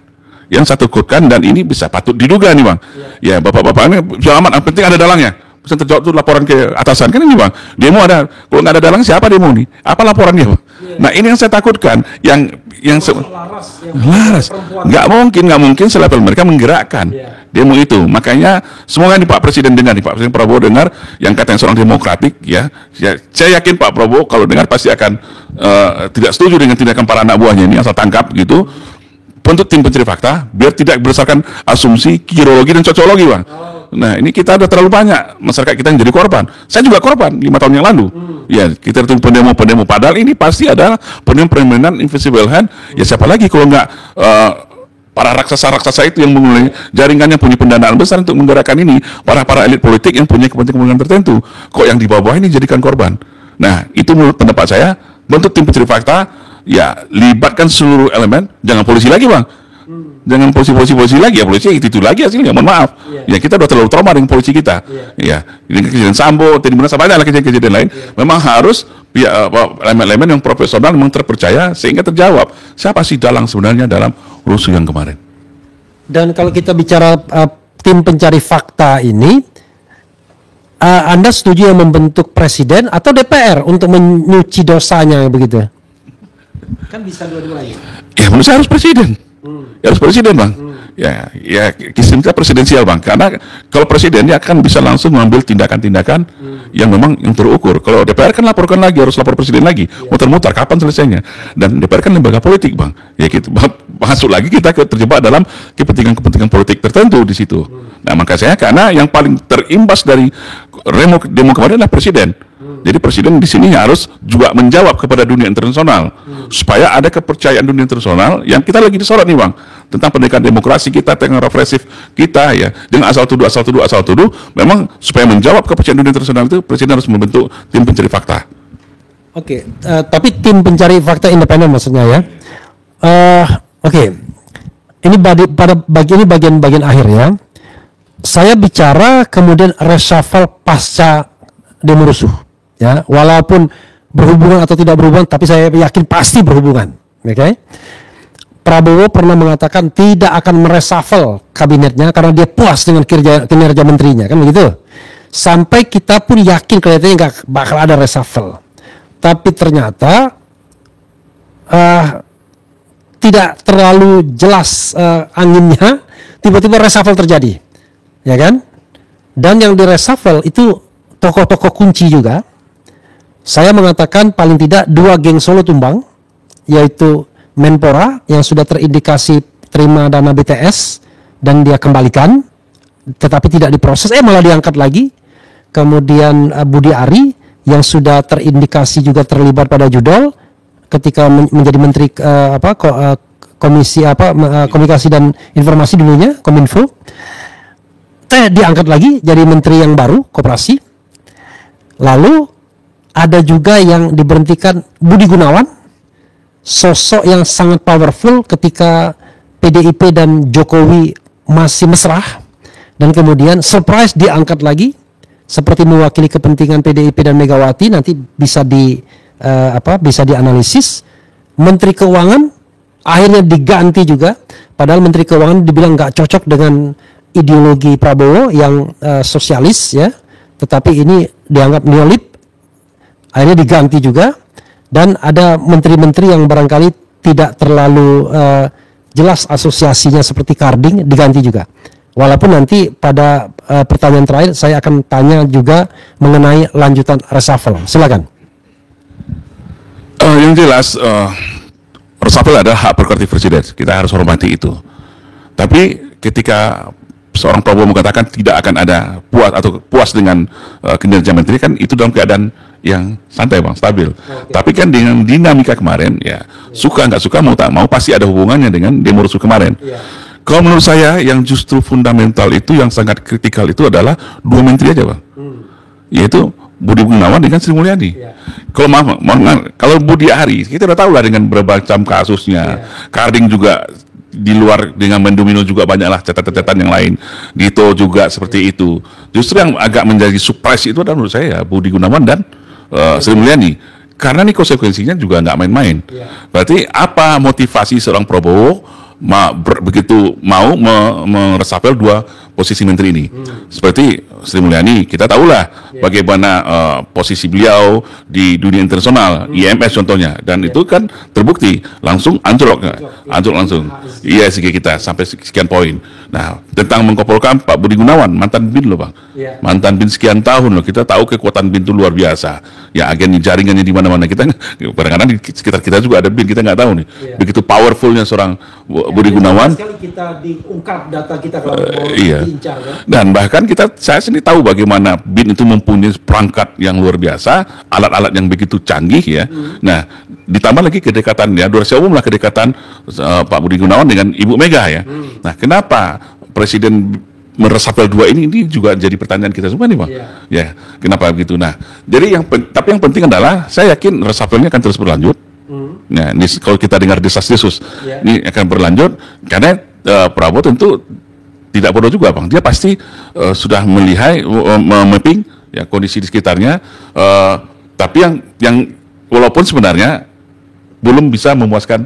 dan ini bisa patut diduga nih, Bang. Ya, bapak-bapak ini selamat, yang penting ada dalangnya. Bisa terjawab tuh laporan ke atasan kan ini, Bang. Demo ada, kalau nggak ada dalang siapa demo nih? Apa laporannya, Bang? Nah, ini yang saya takutkan, yang laras. Nggak mungkin selevel mereka menggerakkan demo itu. Makanya semoga nih Pak Presiden dengar, nih Pak Presiden Prabowo dengar yang katanya seorang demokratik, ya. Saya yakin Pak Prabowo kalau dengar pasti akan tidak setuju dengan tindakan para anak buahnya ini asal tangkap gitu. Bentuk tim pencari fakta biar tidak berdasarkan asumsi, kirologi dan cocologi, Bang. Nah, ini kita udah terlalu banyak masyarakat kita yang jadi korban. Saya juga korban 5 tahun yang lalu. Ya, kita itu pendemo. Padahal ini pasti ada pendemo-pendemo invisible hand. Ya siapa lagi kalau nggak para raksasa-raksasa itu yang memulai jaringannya, punya pendanaan besar untuk menggerakkan ini. Para elit politik yang punya kepentingan tertentu. Kok yang di bawah ini jadikan korban? Nah, itu menurut pendapat saya, bentuk tim pencari fakta. Ya, libatkan seluruh elemen, jangan polisi lagi, Bang. Jangan polisi lagi, ya polisi itu lagi hasilnya, mohon maaf. Ya, kita udah terlalu trauma dengan polisi kita. Ya, ini kejadian Sambo, tadi mana banyak lah kejadian lain. Memang harus elemen-elemen yang profesional, memang terpercaya sehingga terjawab siapa sih dalang sebenarnya dalam rusuh yang kemarin. Dan kalau kita bicara tim pencari fakta ini, Anda setuju yang membentuk presiden atau DPR untuk menyuci dosanya begitu? Kan bisa dua-duanya. Ya menurut saya harus presiden. Ya harus presiden, Bang. Ya sistem kita presidensial, Bang. Karena kalau presiden dia akan bisa langsung mengambil tindakan-tindakan yang memang yang terukur. Kalau DPR kan laporkan lagi, harus lapor presiden lagi. Muter-muter kapan selesainya. Dan DPR kan lembaga politik, Bang. Ya gitu. Masuk lagi kita terjebak dalam kepentingan politik tertentu di situ. Nah, maka saya karena yang paling terimbas dari demo kemarin adalah presiden. Jadi presiden di sini harus juga menjawab kepada dunia internasional supaya ada kepercayaan dunia internasional yang kita lagi disorot nih, Bang, tentang pendekatan demokrasi kita, tentang represif kita, ya, dengan asal tuduh, memang supaya menjawab kepercayaan dunia internasional itu presiden harus membentuk tim pencari fakta. Oke, tapi tim pencari fakta independen maksudnya ya. Oke. Ini bagian akhir ya. Saya bicara kemudian reshuffle pasca demo rusuh. Ya, walaupun berhubungan atau tidak berhubungan, tapi saya yakin pasti berhubungan. Oke. Prabowo pernah mengatakan tidak akan mereshuffle kabinetnya karena dia puas dengan kinerja menterinya, kan begitu. Sampai kita pun yakin kelihatannya nggak bakal ada reshuffle. Tapi ternyata tidak terlalu jelas anginnya, tiba-tiba reshuffle terjadi, ya kan? Dan yang di reshuffle itu tokoh-tokoh kunci juga. Saya mengatakan paling tidak 2 geng Solo tumbang, yaitu Menpora yang sudah terindikasi terima dana BTS dan dia kembalikan, tetapi tidak diproses, malah diangkat lagi. Kemudian Budi Ari yang sudah terindikasi juga terlibat pada judol ketika menjadi menteri komunikasi dan informasi dulunya, Kominfo. Diangkat lagi jadi menteri yang baru, koperasi. Lalu ada juga yang diberhentikan Budi Gunawan, sosok yang sangat powerful ketika PDIP dan Jokowi masih mesra, dan kemudian surprise diangkat lagi seperti mewakili kepentingan PDIP dan Megawati. Nanti bisa dianalisis. Menteri Keuangan akhirnya diganti juga, padahal Menteri Keuangan dibilang nggak cocok dengan ideologi Prabowo yang sosialis, ya, tetapi ini dianggap neolib. Akhirnya diganti juga, dan ada menteri-menteri yang barangkali tidak terlalu jelas asosiasinya seperti Karding diganti juga. Walaupun nanti pada pertanyaan terakhir saya akan tanya juga mengenai lanjutan reshuffle. Silakan. Yang jelas reshuffle adalah hak prerogatif presiden. Kita harus hormati itu. Tapi ketika seorang Prabowo mengatakan tidak akan ada puas dengan kinerja menteri, kan itu dalam keadaan yang santai bang, stabil. Tapi kan dengan dinamika kemarin, ya suka nggak suka mau tak mau pasti ada hubungannya dengan demo rusuh kemarin. Kalau menurut saya yang justru fundamental itu yang sangat kritikal itu adalah 2 menteri aja bang, yaitu Budi Gunawan dengan Sri Mulyani. Kalau kalau Budi Ari kita udah tahu lah dengan berbagai kasusnya, Karding juga di luar dengan mendomino juga banyaklah catatan-catatan yang lain. Dito juga seperti itu. Justru yang agak menjadi surprise itu adalah menurut saya Budi Gunawan dan Sri Mulyani. Karena ini konsekuensinya juga nggak main-main. Berarti apa motivasi seorang Prabowo begitu mau meresapel 2 posisi menteri ini? Seperti Sri Mulyani, kita tahulah bagaimana posisi beliau di dunia internasional, IMF contohnya, dan itu kan terbukti langsung anjlok langsung. Iya sih kita sampai sekian poin. Nah, tentang mengkopolkan Pak Budi Gunawan, mantan BIN loh bang, mantan BIN sekian tahun loh, kita tahu kekuatan BIN itu luar biasa. Ya agen jaringannya di mana-mana, kita kadang-kadang di sekitar kita juga ada BIN, kita nggak tahu nih. Begitu powerfulnya seorang Budi Gunawan. Sekali kita diungkap data kita kalau mau diincar, kan? Dan bahkan saya sendiri tahu bagaimana BIN itu mempunyai perangkat yang luar biasa, alat-alat yang begitu canggih ya. Nah, ditambah lagi kedekatan ya, rahasia umum lah kedekatan Pak Budi Gunawan dengan Ibu Mega ya. Nah, kenapa Presiden meresapel 2 ini juga jadi pertanyaan kita semua nih bang. Ya, kenapa begitu? Nah, jadi tapi yang penting adalah saya yakin resapelnya akan terus berlanjut. Nah, ini kalau kita dengar desas-desus, ini akan berlanjut karena Prabowo tentu tidak bodoh juga bang. Dia pasti sudah melihat mapping ya kondisi di sekitarnya. Tapi yang walaupun sebenarnya belum bisa memuaskan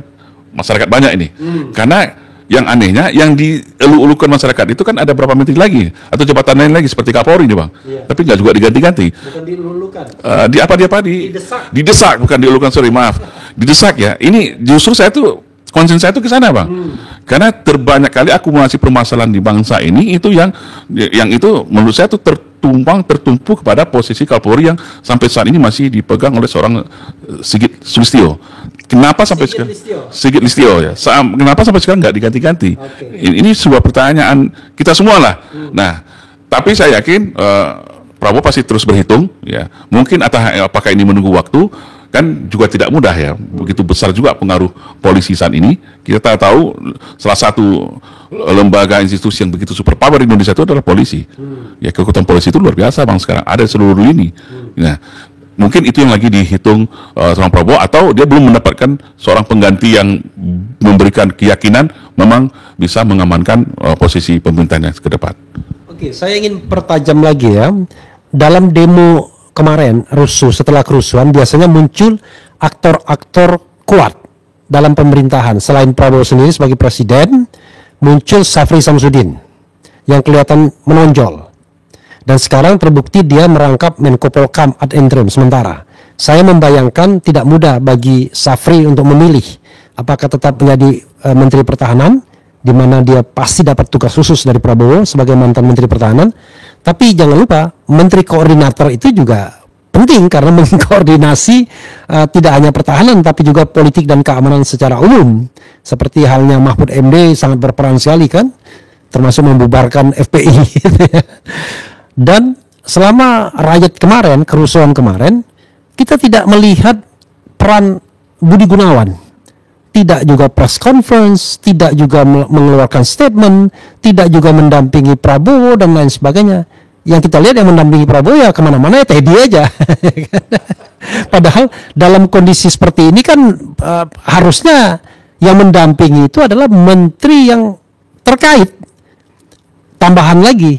masyarakat banyak ini, karena yang anehnya, yang dielu-elukan masyarakat itu kan ada berapa menteri lagi atau jabatan lain lagi seperti Kapolri nih bang, tapi nggak juga diganti-ganti. Bukan dielu-elukan. Didesak, bukan dielu-elukan, sorry maaf, didesak ya. Ini justru konsen saya tuh ke sana bang, karena terbanyak kali akumulasi permasalahan di bangsa ini itu yang itu menurut saya tuh tertumpu kepada posisi Kapolri yang sampai saat ini masih dipegang oleh seorang Sigit Sulistyo. Kenapa sampai sekarang Sigit Listio ya? Kenapa sampai sekarang nggak diganti-ganti? Ini sebuah pertanyaan kita semua lah. Nah, tapi saya yakin Prabowo pasti terus berhitung ya. Mungkin apakah ini menunggu waktu? Kan juga tidak mudah ya. Begitu besar juga pengaruh polisi saat ini. Kita tahu salah satu lembaga institusi yang begitu super power di Indonesia itu adalah polisi. Ya, kekuatan polisi itu luar biasa bang sekarang. Ada seluruh lini. Nah, mungkin itu yang lagi dihitung seorang Prabowo, atau dia belum mendapatkan seorang pengganti yang memberikan keyakinan memang bisa mengamankan posisi pemerintahnya ke depan. Oke, saya ingin pertajam lagi ya. Dalam demo kemarin rusuh, setelah kerusuhan biasanya muncul aktor-aktor kuat dalam pemerintahan. Selain Prabowo sendiri sebagai presiden, muncul Syafri Samsudin yang kelihatan menonjol. Dan sekarang terbukti dia merangkap Menko Polkam ad interim sementara. Saya membayangkan tidak mudah bagi Syafri untuk memilih apakah tetap menjadi Menteri Pertahanan, di mana dia pasti dapat tugas khusus dari Prabowo sebagai mantan Menteri Pertahanan. Tapi jangan lupa Menteri Koordinator itu juga penting karena mengkoordinasi tidak hanya pertahanan tapi juga politik dan keamanan secara umum. Seperti halnya Mahfud MD sangat berperan sekali kan, termasuk membubarkan FPI. Dan selama riot kemarin, kerusuhan kemarin, kita tidak melihat peran Budi Gunawan. Tidak juga press conference, tidak juga mengeluarkan statement, tidak juga mendampingi Prabowo dan lain sebagainya. Yang kita lihat yang mendampingi Prabowo ya kemana-mana ya Teddy aja. Padahal dalam kondisi seperti ini kan harusnya yang mendampingi itu adalah menteri yang terkait. Tambahan lagi,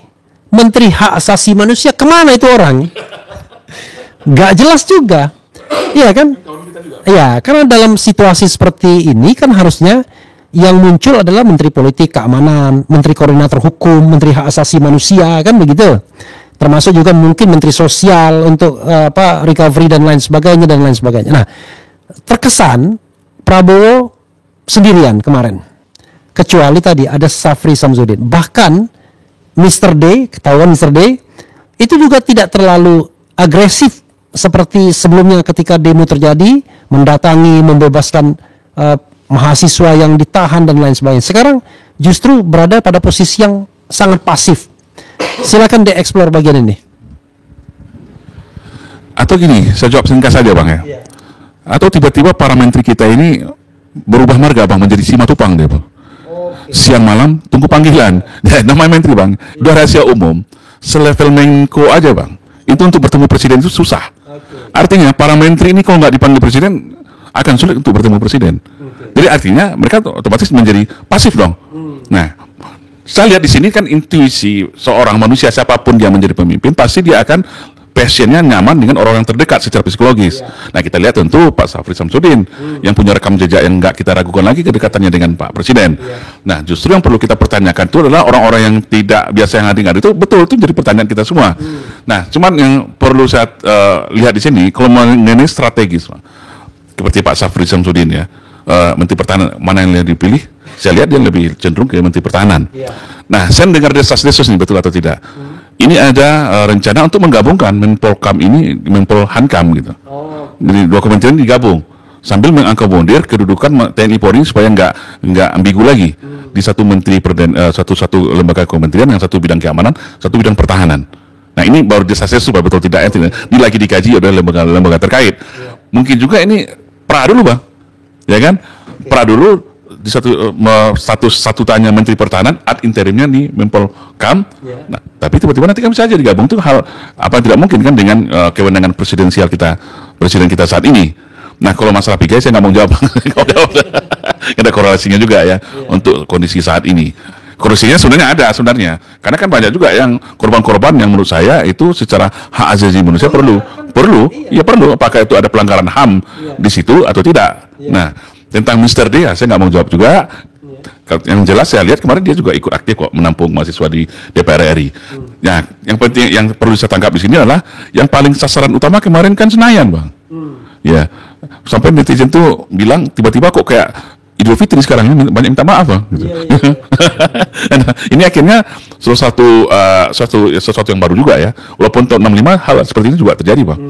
Menteri Hak Asasi Manusia, kemana itu orang? Gak jelas juga. Iya kan? Ya, karena dalam situasi seperti ini kan harusnya yang muncul adalah Menteri Politik Keamanan, Menteri Koordinator Hukum, Menteri Hak Asasi Manusia, kan begitu. Termasuk juga mungkin Menteri Sosial untuk recovery dan lain sebagainya dan lain sebagainya. Nah, terkesan Prabowo sendirian kemarin. Kecuali tadi ada Syafri Samsudin. Bahkan Mr. D, ketahuan Mr. D, itu juga tidak terlalu agresif seperti sebelumnya ketika demo terjadi, mendatangi, membebaskan mahasiswa yang ditahan dan lain sebagainya. Sekarang justru berada pada posisi yang sangat pasif. Silakan dieksplor bagian ini. Atau gini, saya jawab singkat saja Bang ya. Atau tiba-tiba para menteri kita ini berubah marga Bang, menjadi simatupang dia Bang. Siang malam tunggu panggilan. Ya, namanya menteri Bang, udah rahasia umum. Selevel Menko aja Bang, itu untuk bertemu presiden itu susah. Artinya para menteri ini kalau nggak dipanggil presiden akan sulit untuk bertemu presiden. Jadi artinya mereka otomatis menjadi pasif dong. Nah, saya lihat di sini kan intuisi seorang manusia siapapun dia menjadi pemimpin pasti dia akan passionnya nyaman dengan orang yang terdekat secara psikologis. Nah, kita lihat tentu Pak Syafri Samsudin yang punya rekam jejak yang nggak kita ragukan lagi kedekatannya dengan Pak Presiden. Nah, justru yang perlu kita pertanyakan itu adalah orang-orang yang tidak biasa yang hadir itu betul itu jadi pertanyaan kita semua. Nah, cuman yang perlu saya lihat di sini kalau mengenai strategis, seperti Pak Syafri Samsudin ya, Menteri Pertahanan mana yang dipilih? Saya lihat dia lebih cenderung ke Menteri Pertahanan. Nah, saya dengar desas-desus ini betul atau tidak? Ini ada rencana untuk menggabungkan Menpolkam ini, Menpolhankam gitu. Jadi dua kementerian digabung sambil mengakomodir kedudukan TNI Polri supaya nggak ambigu lagi di satu menteri satu lembaga kementerian yang satu bidang keamanan, satu bidang pertahanan. Nah, ini baru desas-desus supaya betul tidak ini lagi dikaji oleh lembaga terkait. Mungkin juga ini pra dulu Bang, ya kan? Pra dulu di satu tanya Menteri Pertahanan ad interimnya di Menpolkam. Nah, tapi tiba-tiba nanti kan bisa aja digabung itu hal apa tidak mungkin kan dengan kewenangan presiden kita saat ini. Nah, kalau masalah PGI saya nggak mau jawab. Ada korelasinya juga ya untuk kondisi saat ini. Korelasinya sebenarnya karena kan banyak juga yang korban-korban yang menurut saya itu secara hak asasi manusia perlu apakah itu ada pelanggaran HAM di situ atau tidak. Nah, tentang Mr. D, saya nggak mau jawab juga. Yang jelas saya lihat kemarin dia juga ikut aktif kok menampung mahasiswa di DPR RI. Nah, yang penting yang perlu saya tangkap di sini adalah yang paling sasaran utama kemarin kan Senayan Bang. Ya, sampai netizen tuh bilang tiba-tiba kok kayak Idul Fitri sekarang ini banyak minta maaf Bang. Gitu. Nah, ini akhirnya sesuatu yang baru juga ya. Walaupun tahun 65 hal seperti ini juga terjadi Bang.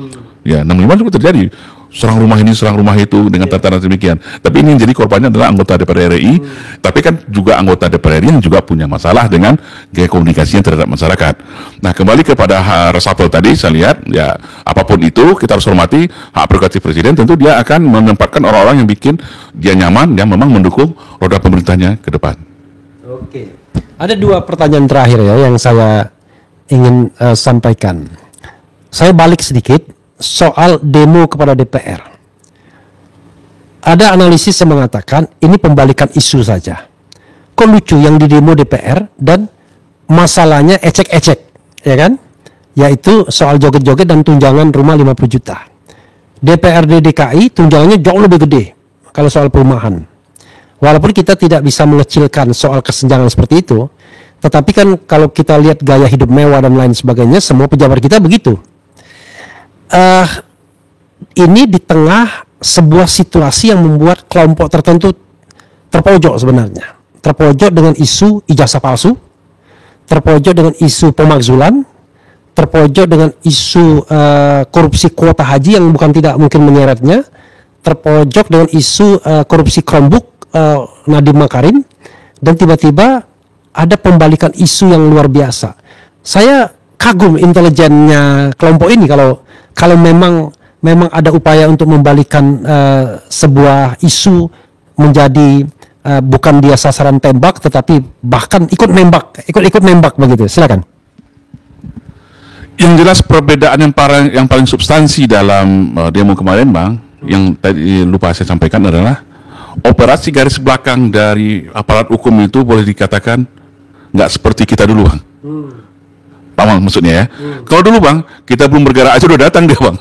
Ya, 65 juga terjadi. Serang rumah ini, serang rumah itu dengan tatanan demikian. Tapi ini yang jadi korbannya adalah anggota DPR RI, tapi kan juga anggota DPR RI yang juga punya masalah dengan gaya komunikasinya terhadap masyarakat. Nah, kembali kepada reshuffle tadi, saya lihat ya apapun itu kita harus hormati hak prerogatif presiden. Tentu dia akan menempatkan orang-orang yang bikin dia nyaman, yang memang mendukung roda pemerintahnya ke depan. Oke. Ada dua pertanyaan terakhir ya yang saya ingin sampaikan. Saya balik sedikit. Soal demo kepada DPR. Ada analisis yang mengatakan ini pembalikan isu saja. Kok lucu yang di demo DPR dan masalahnya ecek-ecek, ya kan? Yaitu soal joget-joget dan tunjangan rumah 50 juta. DPRD DKI tunjangannya jauh lebih gede kalau soal perumahan. Walaupun kita tidak bisa mengecilkan soal kesenjangan seperti itu, tetapi kan kalau kita lihat gaya hidup mewah dan lain sebagainya, semua pejabat kita begitu. Ini di tengah sebuah situasi yang membuat kelompok tertentu terpojok sebenarnya. Terpojok dengan isu ijazah palsu, terpojok dengan isu pemakzulan, terpojok dengan isu korupsi kuota haji yang bukan tidak mungkin menyeretnya, terpojok dengan isu korupsi Chromebook Nadiem Makarim, dan tiba-tiba ada pembalikan isu yang luar biasa. Saya kagum intelijennya kelompok ini kalau memang ada upaya untuk membalikan sebuah isu menjadi bukan dia sasaran tembak tetapi bahkan ikut nembak begitu. Silakan. Yang jelas perbedaan yang paling substansi dalam demo kemarin Bang, yang tadi lupa saya sampaikan adalah operasi garis belakang dari aparat hukum itu boleh dikatakan nggak seperti kita dulu Bang. Paham maksudnya ya? Kalau dulu Bang, kita belum bergerak aja udah datang dia Bang.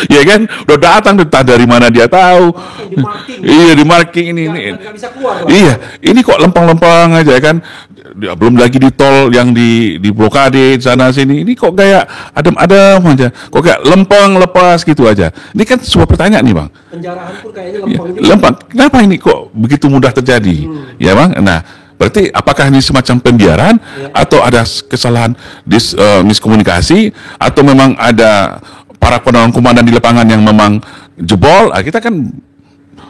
Iya kan? Udah datang, entah dari mana dia tahu. Iya, di marking ini. Nggak bisa keluar, Bang. Iya, ini kok lempeng-lempeng aja kan? Belum lagi di tol yang di blokade sana sini. Ini kok kayak adem-adem aja. Kok kayak lempeng lepas gitu aja. Ini kan sebuah pertanyaan nih Bang. Penjarahan pun kayaknya lempeng. Lempeng. Kenapa ini kok begitu mudah terjadi? Ya Bang. Nah, Berarti apakah ini semacam pembiaran atau ada kesalahan miskomunikasi atau memang ada para komandan di lapangan yang memang jebol? Kita kan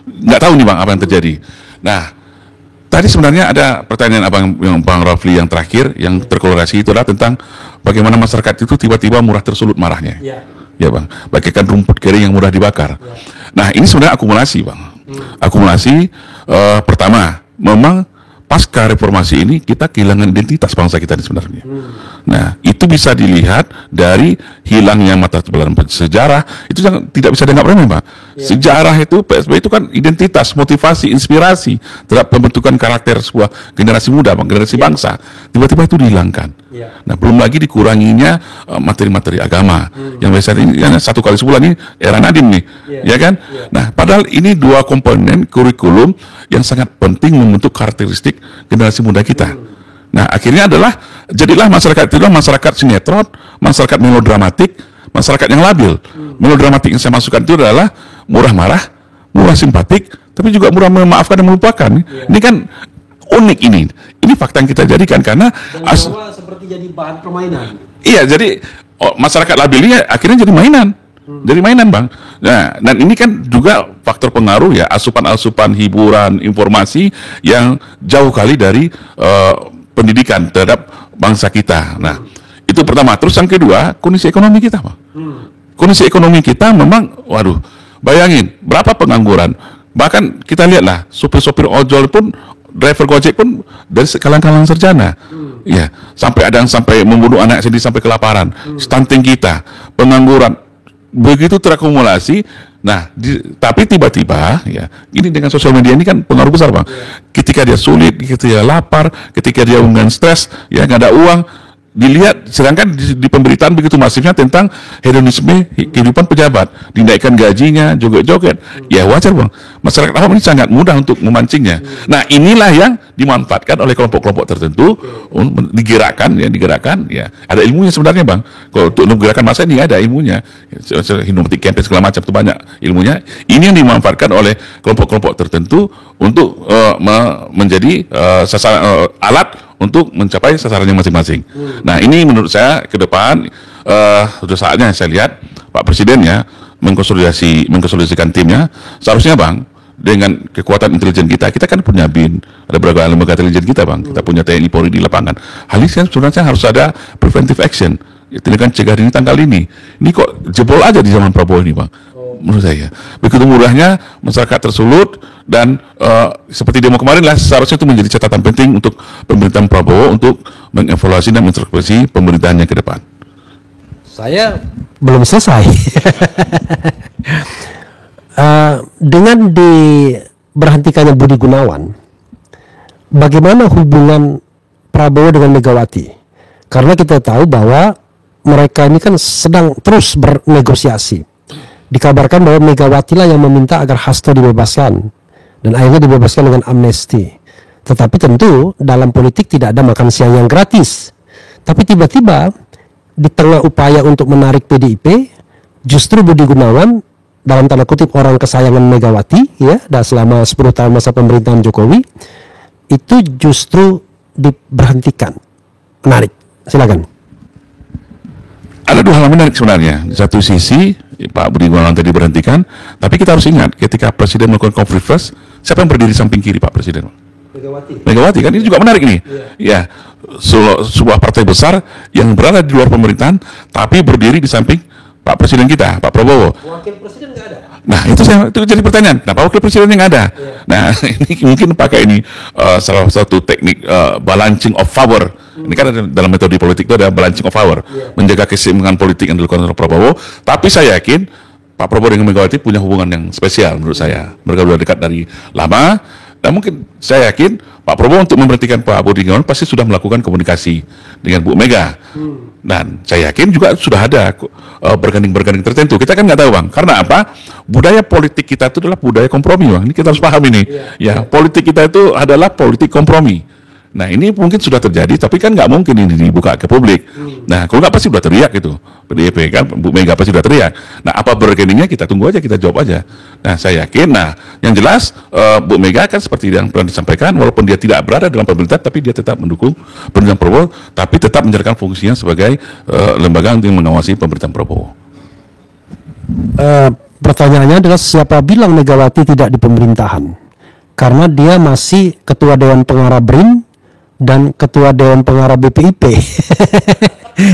nggak tahu nih Bang apa yang terjadi. Nah, tadi sebenarnya ada pertanyaan Bang Rafli yang terakhir yang terkolorasi itu adalah tentang bagaimana masyarakat itu tiba-tiba murah tersulut marahnya. Ya Bang, bagaikan rumput kering yang mudah dibakar. Nah, ini sebenarnya akumulasi Bang. Akumulasi pertama, memang pasca reformasi ini kita kehilangan identitas bangsa kita ini sebenarnya. Nah, itu bisa dilihat dari hilangnya mata pelajaran sejarah. Itu tidak bisa dianggap remeh, Pak. Sejarah itu, PSB itu kan identitas, motivasi, inspirasi terhadap pembentukan karakter sebuah generasi muda, generasi bangsa. Tiba-tiba itu dihilangkan. Nah, belum lagi dikuranginya materi-materi agama yang biasanya ini satu kali sebulan ini era Nadiem nih, ya kan? Nah, padahal ini dua komponen kurikulum yang sangat penting membentuk karakteristik generasi muda kita. Nah, akhirnya jadilah masyarakat itu masyarakat sinetron, masyarakat melodramatik, masyarakat yang labil. Melodramatik yang saya masukkan itu adalah murah marah, murah simpatik, tapi juga murah memaafkan dan melupakan. Ini kan unik ini. Ini fakta yang kita jadikan karena seperti jadi bahan permainan. Iya, jadi masyarakat labil ini akhirnya jadi mainan. Jadi mainan Bang. Nah, dan ini kan juga faktor pengaruh ya, asupan-asupan hiburan, informasi yang jauh kali dari pendidikan terhadap bangsa kita. Nah, itu pertama. Terus yang kedua, kondisi ekonomi kita Bang. Kondisi ekonomi kita memang, waduh, bayangin berapa pengangguran. Bahkan kita lihatlah sopir-sopir ojol pun, driver Gojek pun dari kalangan sarjana. Ya, sampai ada yang sampai membunuh anak sendiri sampai kelaparan. Stunting kita, pengangguran begitu terakumulasi. Nah, tapi tiba-tiba ya, ini dengan sosial media ini kan pengaruh besar Bang. Ketika dia sulit, ketika dia lapar, ketika dia dengan stres, ya nggak ada uang, dilihat. Sedangkan di pemberitaan begitu masifnya tentang hedonisme kehidupan pejabat, dinaikkan gajinya, joget-joget, ya wajar Bang. Masyarakat awam ini sangat mudah untuk memancingnya. Nah, inilah yang dimanfaatkan oleh kelompok-kelompok tertentu, digerakkan ya. Ada ilmunya sebenarnya Bang. Kalau untuk gerakan massa ini ada ilmunya, hipnotic campaign segala macam itu banyak ilmunya. Ini yang dimanfaatkan oleh kelompok-kelompok tertentu untuk menjadi alat untuk mencapai sasarannya masing-masing. Nah, ini menurut saya ke depan sudah saatnya saya lihat Pak Presiden ya mengkonsolidasikan timnya. Seharusnya Bang, dengan kekuatan intelijen kita kan punya BIN, ada beberapa lembaga intelijen kita Bang, kita punya TNI Polri di lapangan. Hal ini sebenarnya harus ada preventive action. Tindakan cegah dini tanggal ini. Ini kok jebol aja di zaman Prabowo ini Bang. Menurut saya, begitu mudahnya masyarakat tersulut dan seperti demo kemarin lah, seharusnya itu menjadi catatan penting untuk pemerintahan Prabowo untuk mengevaluasi dan mengintervensi pemerintahannya ke depan. Saya belum selesai. Dengan diberhentikannya Budi Gunawan, bagaimana hubungan Prabowo dengan Megawati? Karena kita tahu bahwa mereka ini kan sedang terus bernegosiasi. Dikabarkan bahwa Megawati lah yang meminta agar Hasto dibebaskan, dan akhirnya dibebaskan dengan amnesti. Tetapi tentu dalam politik tidak ada makan siang yang gratis. Tapi tiba-tiba di tengah upaya untuk menarik PDIP, justru Budi Gunawan, dalam tanda kutip orang kesayangan Megawati ya, dan selama 10 tahun masa pemerintahan Jokowi, itu justru diberhentikan. Menarik. Silakan. Ada dua hal menarik sebenarnya. Di satu sisi Pak Budi Gunawan tadi diberhentikan, tapi kita harus ingat ketika Presiden melakukan konferensi, siapa yang berdiri samping kiri Pak Presiden? Megawati kan, ini juga menarik nih. Ya, sebuah partai besar yang berada di luar pemerintahan, tapi berdiri di samping Pak Presiden kita, Pak Prabowo. Wakil Presiden nggak ada. Nah, itu jadi pertanyaan. Kenapa wakil presiden yang ada? Nah, ini mungkin pakai ini salah satu teknik balancing of power. Ini kan dalam metode politik itu ada balancing of power, menjaga keseimbangan politik yang dilakukan oleh Prabowo. Tapi saya yakin Pak Prabowo dengan Megawati punya hubungan yang spesial menurut saya. Mereka sudah dekat dari lama. Dan mungkin saya yakin Pak Prabowo untuk memberhentikan Pak Budi Gunawan pasti sudah melakukan komunikasi dengan Bu Mega. Dan saya yakin juga sudah ada berganding-berganding tertentu. Kita kan nggak tahu Bang. Karena apa? Budaya politik kita itu adalah budaya kompromi Bang. Ini kita harus paham ini. Ya, politik kita itu adalah politik kompromi. Nah ini mungkin sudah terjadi, tapi kan nggak mungkin ini dibuka ke publik. Nah kalau nggak pasti sudah teriak itu, PDIP kan, Bu Mega pasti sudah teriak. Nah apa berkeningnya kita tunggu aja, kita jawab aja. Nah saya yakin, nah yang jelas Bu Mega kan seperti yang pernah disampaikan, walaupun dia tidak berada dalam pemerintahan, tapi dia tetap mendukung pemerintahan Prabowo, tapi tetap menjalankan fungsinya sebagai lembaga yang mengawasi pemerintahan Prabowo. Pertanyaannya adalah siapa bilang Megawati tidak di pemerintahan? Karena dia masih ketua Dewan Pengarah BRIN dan ketua Dewan Pengarah BPIP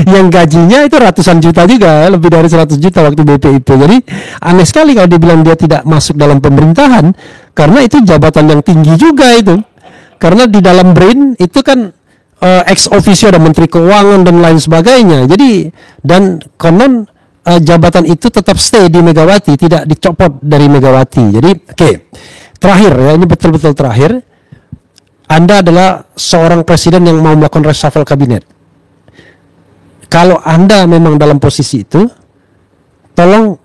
yang gajinya itu ratusan juta juga, lebih dari 100 juta waktu BPIP. Jadi aneh sekali kalau dibilang dia tidak masuk dalam pemerintahan, karena itu jabatan yang tinggi juga itu. Karena di dalam BRIN itu kan ex officio ada Menteri Keuangan dan lain sebagainya. Jadi dan konon jabatan itu tetap stay di Megawati, tidak dicopot dari Megawati. Jadi oke. Terakhir ya, ini betul-betul terakhir. Anda adalah seorang presiden yang mau melakukan reshuffle kabinet. Kalau Anda memang dalam posisi itu, tolong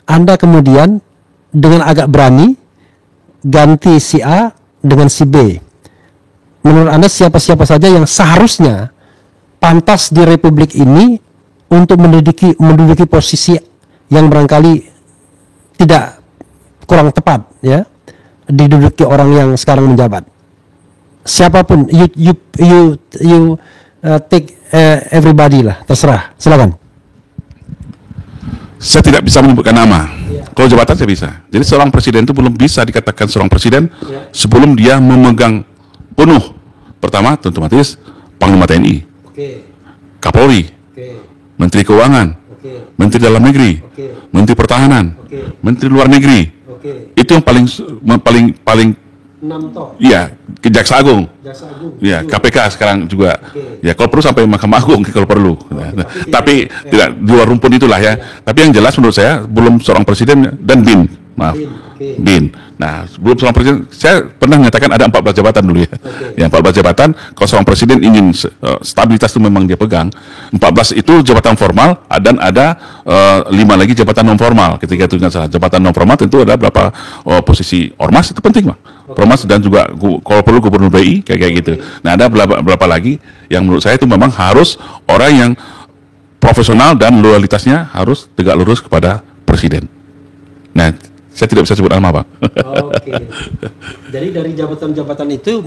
Anda kemudian dengan agak berani ganti si A dengan si B. Menurut Anda siapa-siapa saja yang seharusnya pantas di Republik ini untuk menduduki posisi yang barangkali tidak kurang tepat ya, diduduki orang yang sekarang menjabat. Siapapun, you take everybody lah, terserah, silakan. Saya tidak bisa menyebutkan nama. Kalau jabatan saya bisa. Jadi seorang presiden itu belum bisa dikatakan seorang presiden sebelum dia memegang penuh. Pertama, tentu otomatis Panglima TNI, Kapolri, Menteri Keuangan, Menteri Dalam Negeri, Menteri Pertahanan, Menteri Luar Negeri. Itu yang paling iya, Jaksa Agung. Ya, KPK sekarang juga. Ya, kalau perlu sampai Mahkamah Agung kalau perlu. Nah, tapi tidak di luar rumpun itulah ya. Tapi yang jelas menurut saya belum seorang presiden dan BIN. Maaf. BIN. Nah, sebelum seorang presiden, saya pernah menyatakan ada 14 jabatan dulu ya. Ya, 14 jabatan. Kalau seorang presiden ingin stabilitas itu memang dia pegang. 14 itu jabatan formal, dan ada 5 lagi jabatan non formal. Ketika itu nggak salah, jabatan non formal tentu ada berapa posisi ormas, itu penting bang. Ormas dan juga kalau perlu gubernur BI kayak gitu. Nah, ada berapa lagi yang menurut saya itu memang harus orang yang profesional dan loyalitasnya harus tegak lurus kepada presiden. Nah, saya tidak bisa sebut nama, Pak. Oke. Jadi dari jabatan-jabatan itu,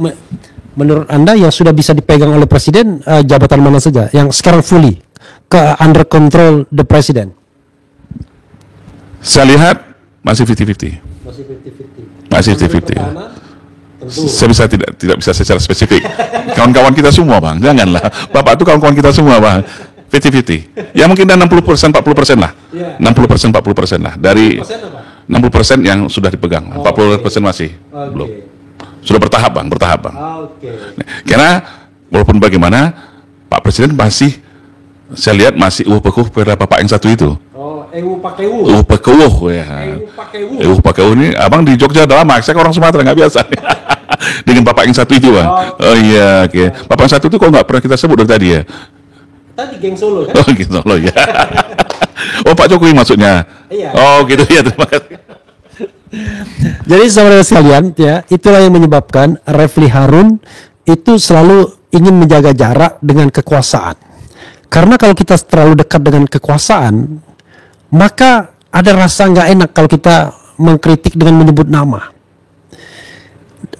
menurut Anda yang sudah bisa dipegang oleh presiden, jabatan mana saja yang sekarang fully under control the president? Saya lihat masih 50-50. Masih 50-50. Saya bisa tidak bisa secara spesifik. Kawan-kawan kita semua, Bang. Janganlah. Bapak itu kawan-kawan kita semua, Bang. 50-50. Ya mungkin ada 60%, 40% lah. 60%, 40% lah. Dari 60% yang sudah dipegang, 40% masih belum. Sudah bertahap, Bang, bertahap, Bang. Karena walaupun bagaimana, Pak Presiden masih, saya lihat masih pekuh pada Bapak yang satu itu. Pekuh ya. Pekuh ini, Abang di Jogja udah lama, saya orang Sumatera nggak biasa. Dengan Bapak yang satu itu, Bang. Oh iya, oke. Bapak yang satu itu kok nggak pernah kita sebut dari tadi ya? Tadi geng Solo kan? Oh, geng Solo ya. Oh, Pak Jokowi maksudnya. Iya. Oh, gitu ya, terima kasih. Jadi saudara sekalian, ya, itulah yang menyebabkan Refli Harun itu selalu ingin menjaga jarak dengan kekuasaan. Karena kalau kita terlalu dekat dengan kekuasaan, maka ada rasa nggak enak kalau kita mengkritik dengan menyebut nama.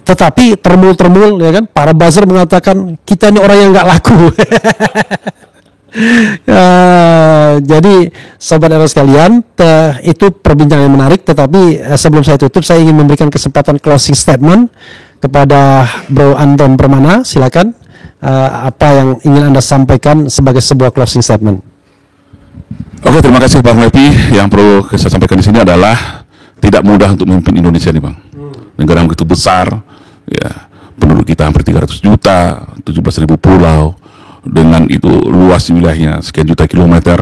Tetapi termul-termul, ya kan, para buzzer mengatakan kita ini orang yang nggak laku. Jadi sobat era sekalian, itu perbincangan yang menarik. Tetapi sebelum saya tutup, saya ingin memberikan kesempatan closing statement kepada Bro Anton Permana. Silakan, apa yang ingin Anda sampaikan sebagai sebuah closing statement. Oke, terima kasih Bang Lepi. Yang perlu saya sampaikan di sini adalah tidak mudah untuk memimpin Indonesia nih, Bang. Negara yang begitu besar, ya, penduduk kita hampir 300 juta, 17.000 pulau. Dengan itu luas wilayahnya sekian juta kilometer,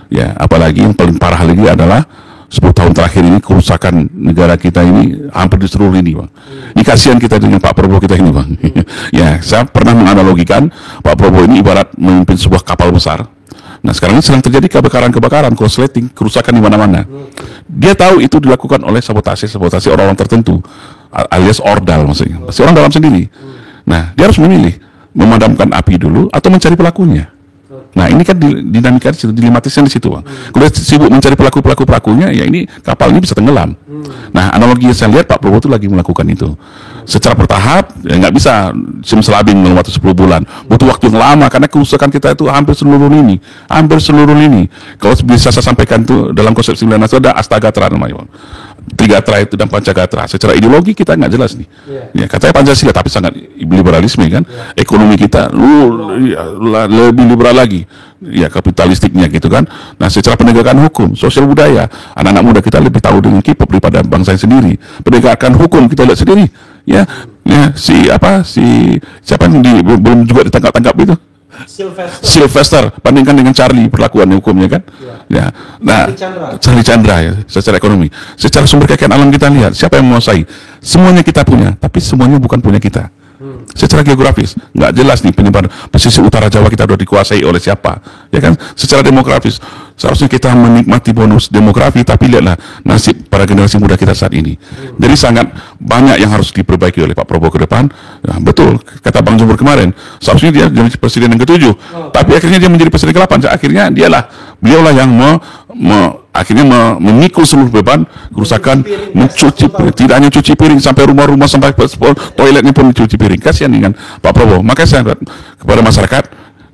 ya, apalagi yang paling parah lagi adalah 10 tahun terakhir ini kerusakan negara kita ini hampir di seluruh lini, Bang. Ini kasihan kita dengan Pak Prabowo kita ini, Bang. Ya, saya pernah menganalogikan Pak Prabowo ini ibarat memimpin sebuah kapal besar. Nah, sekarang ini sedang terjadi kebakaran, korsleting, kerusakan di mana-mana. Dia tahu itu dilakukan oleh sabotase orang-orang tertentu, alias ordal maksudnya. Pasti orang dalam sendiri. Nah, dia harus memilih. memadamkan api dulu atau mencari pelakunya. Nah ini kan dinamika dilematisnya di situ, Bang. Kalau sibuk mencari pelakunya, ya ini kapal ini bisa tenggelam. Nah analogi yang saya lihat Pak Prabowo itu lagi melakukan itu secara bertahap, ya nggak bisa simsalabim dalam waktu 10 bulan. Butuh waktu yang lama karena kerusakan kita itu hampir seluruh lini. Kalau bisa saya sampaikan itu dalam konsep 9 itu ada Astagatra namanya, Bang. Trigatra itu dan Pancagatra. Secara ideologi kita nggak jelas nih. Ya katanya Pancasila tapi sangat liberalisme kan. Ekonomi kita lebih liberal lagi. Ya kapitalistiknya gitu kan. Nah secara penegakan hukum, sosial budaya, anak-anak muda kita lebih tahu dengan K-pop daripada bangsa sendiri. Penegakan hukum kita lihat sendiri. Ya siapa yang belum juga ditangkap itu? Sylvester, bandingkan dengan Charlie perlakuan hukumnya kan. Ya. Nah, Charlie Chandra ya, secara ekonomi, secara sumber kekayaan alam kita lihat siapa yang menguasai. Semuanya kita punya, tapi semuanya bukan punya kita. Secara geografis nggak jelas nih penyebaran pesisir utara Jawa kita sudah dikuasai oleh siapa, ya kan? Secara demografis seharusnya kita menikmati bonus demografi, tapi lihatlah nasib para generasi muda kita saat ini. Jadi sangat banyak yang harus diperbaiki oleh Pak Prabowo ke depan. Nah, betul kata Bang Jumur kemarin, seharusnya dia jadi presiden yang ke-7, tapi akhirnya dia menjadi presiden ke-8. Akhirnya beliaulah yang akhirnya memikul seluruh beban kerusakan, mencuci piring, tidak hanya cuci piring sampai rumah-rumah, sampai toiletnya pun dicuci piring. Kasihan dengan Pak Prabowo. Makanya saya kepada masyarakat,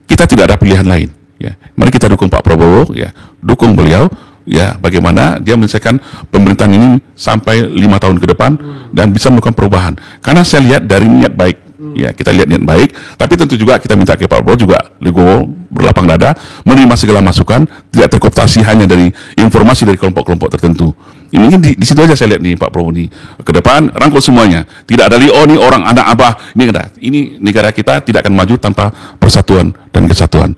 kita tidak ada pilihan lain. Ya, mari kita dukung Pak Prabowo, ya, dukung beliau, ya, bagaimana dia menyelesaikan pemerintahan ini sampai 5 tahun ke depan dan bisa melakukan perubahan. Karena saya lihat dari niat baik. Ya, kita lihat niat baik, tapi tentu juga kita minta ke Pak Prabowo juga legowo, berlapang dada, menerima segala masukan, tidak terkooptasi hanya dari informasi dari kelompok-kelompok tertentu. Ini di situ aja saya lihat nih Pak Prabowo nih ke depan rangkul semuanya. Tidak ada nih orang anak abah. Ini negara kita tidak akan maju tanpa persatuan dan kesatuan.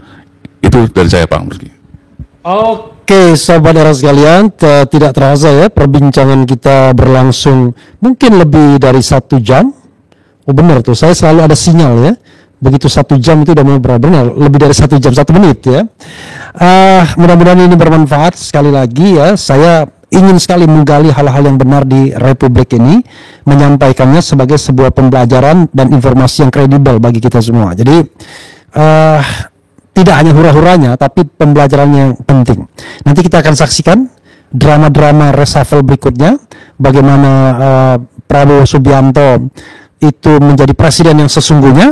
Itu dari saya Pak Murki. Oke, sahabat era sekalian, tidak terasa ya perbincangan kita berlangsung mungkin lebih dari 1 jam. Oh benar tuh, saya selalu ada sinyal ya. Begitu 1 jam itu udah mau benar lebih dari 1 jam 1 menit ya. Mudah-mudahan ini bermanfaat. Sekali lagi ya, saya ingin sekali menggali hal-hal yang benar di Republik ini, menyampaikannya sebagai sebuah pembelajaran dan informasi yang kredibel bagi kita semua. Jadi tidak hanya hura-huranya, tapi pembelajaran yang penting. Nanti kita akan saksikan drama-drama reshuffle berikutnya, bagaimana Prabowo Subianto itu menjadi presiden yang sesungguhnya,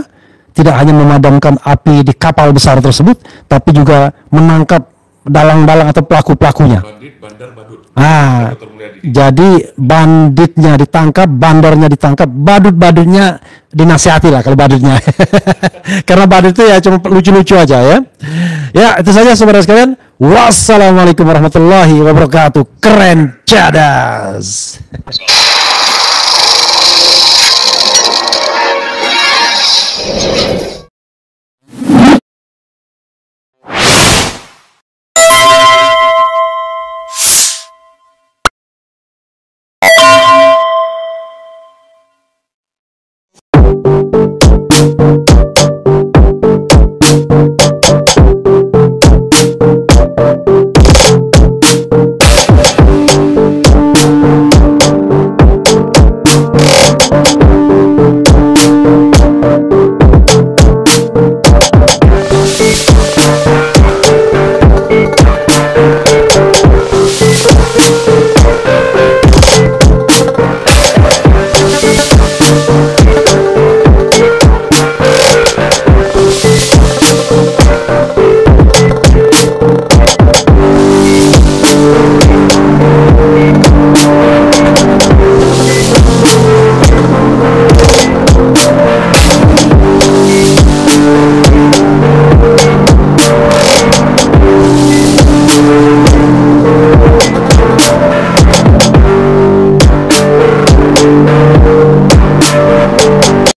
tidak hanya memadamkan api di kapal besar tersebut, tapi juga menangkap dalang-dalang atau pelaku-pelakunya. Jadi banditnya ditangkap, bandarnya ditangkap, badut-badutnya dinasihati lah kalau badutnya. Karena badut itu ya cuma lucu-lucu aja ya. Ya itu saja saudara sekalian. Wassalamualaikum warahmatullahi wabarakatuh. Keren cadas.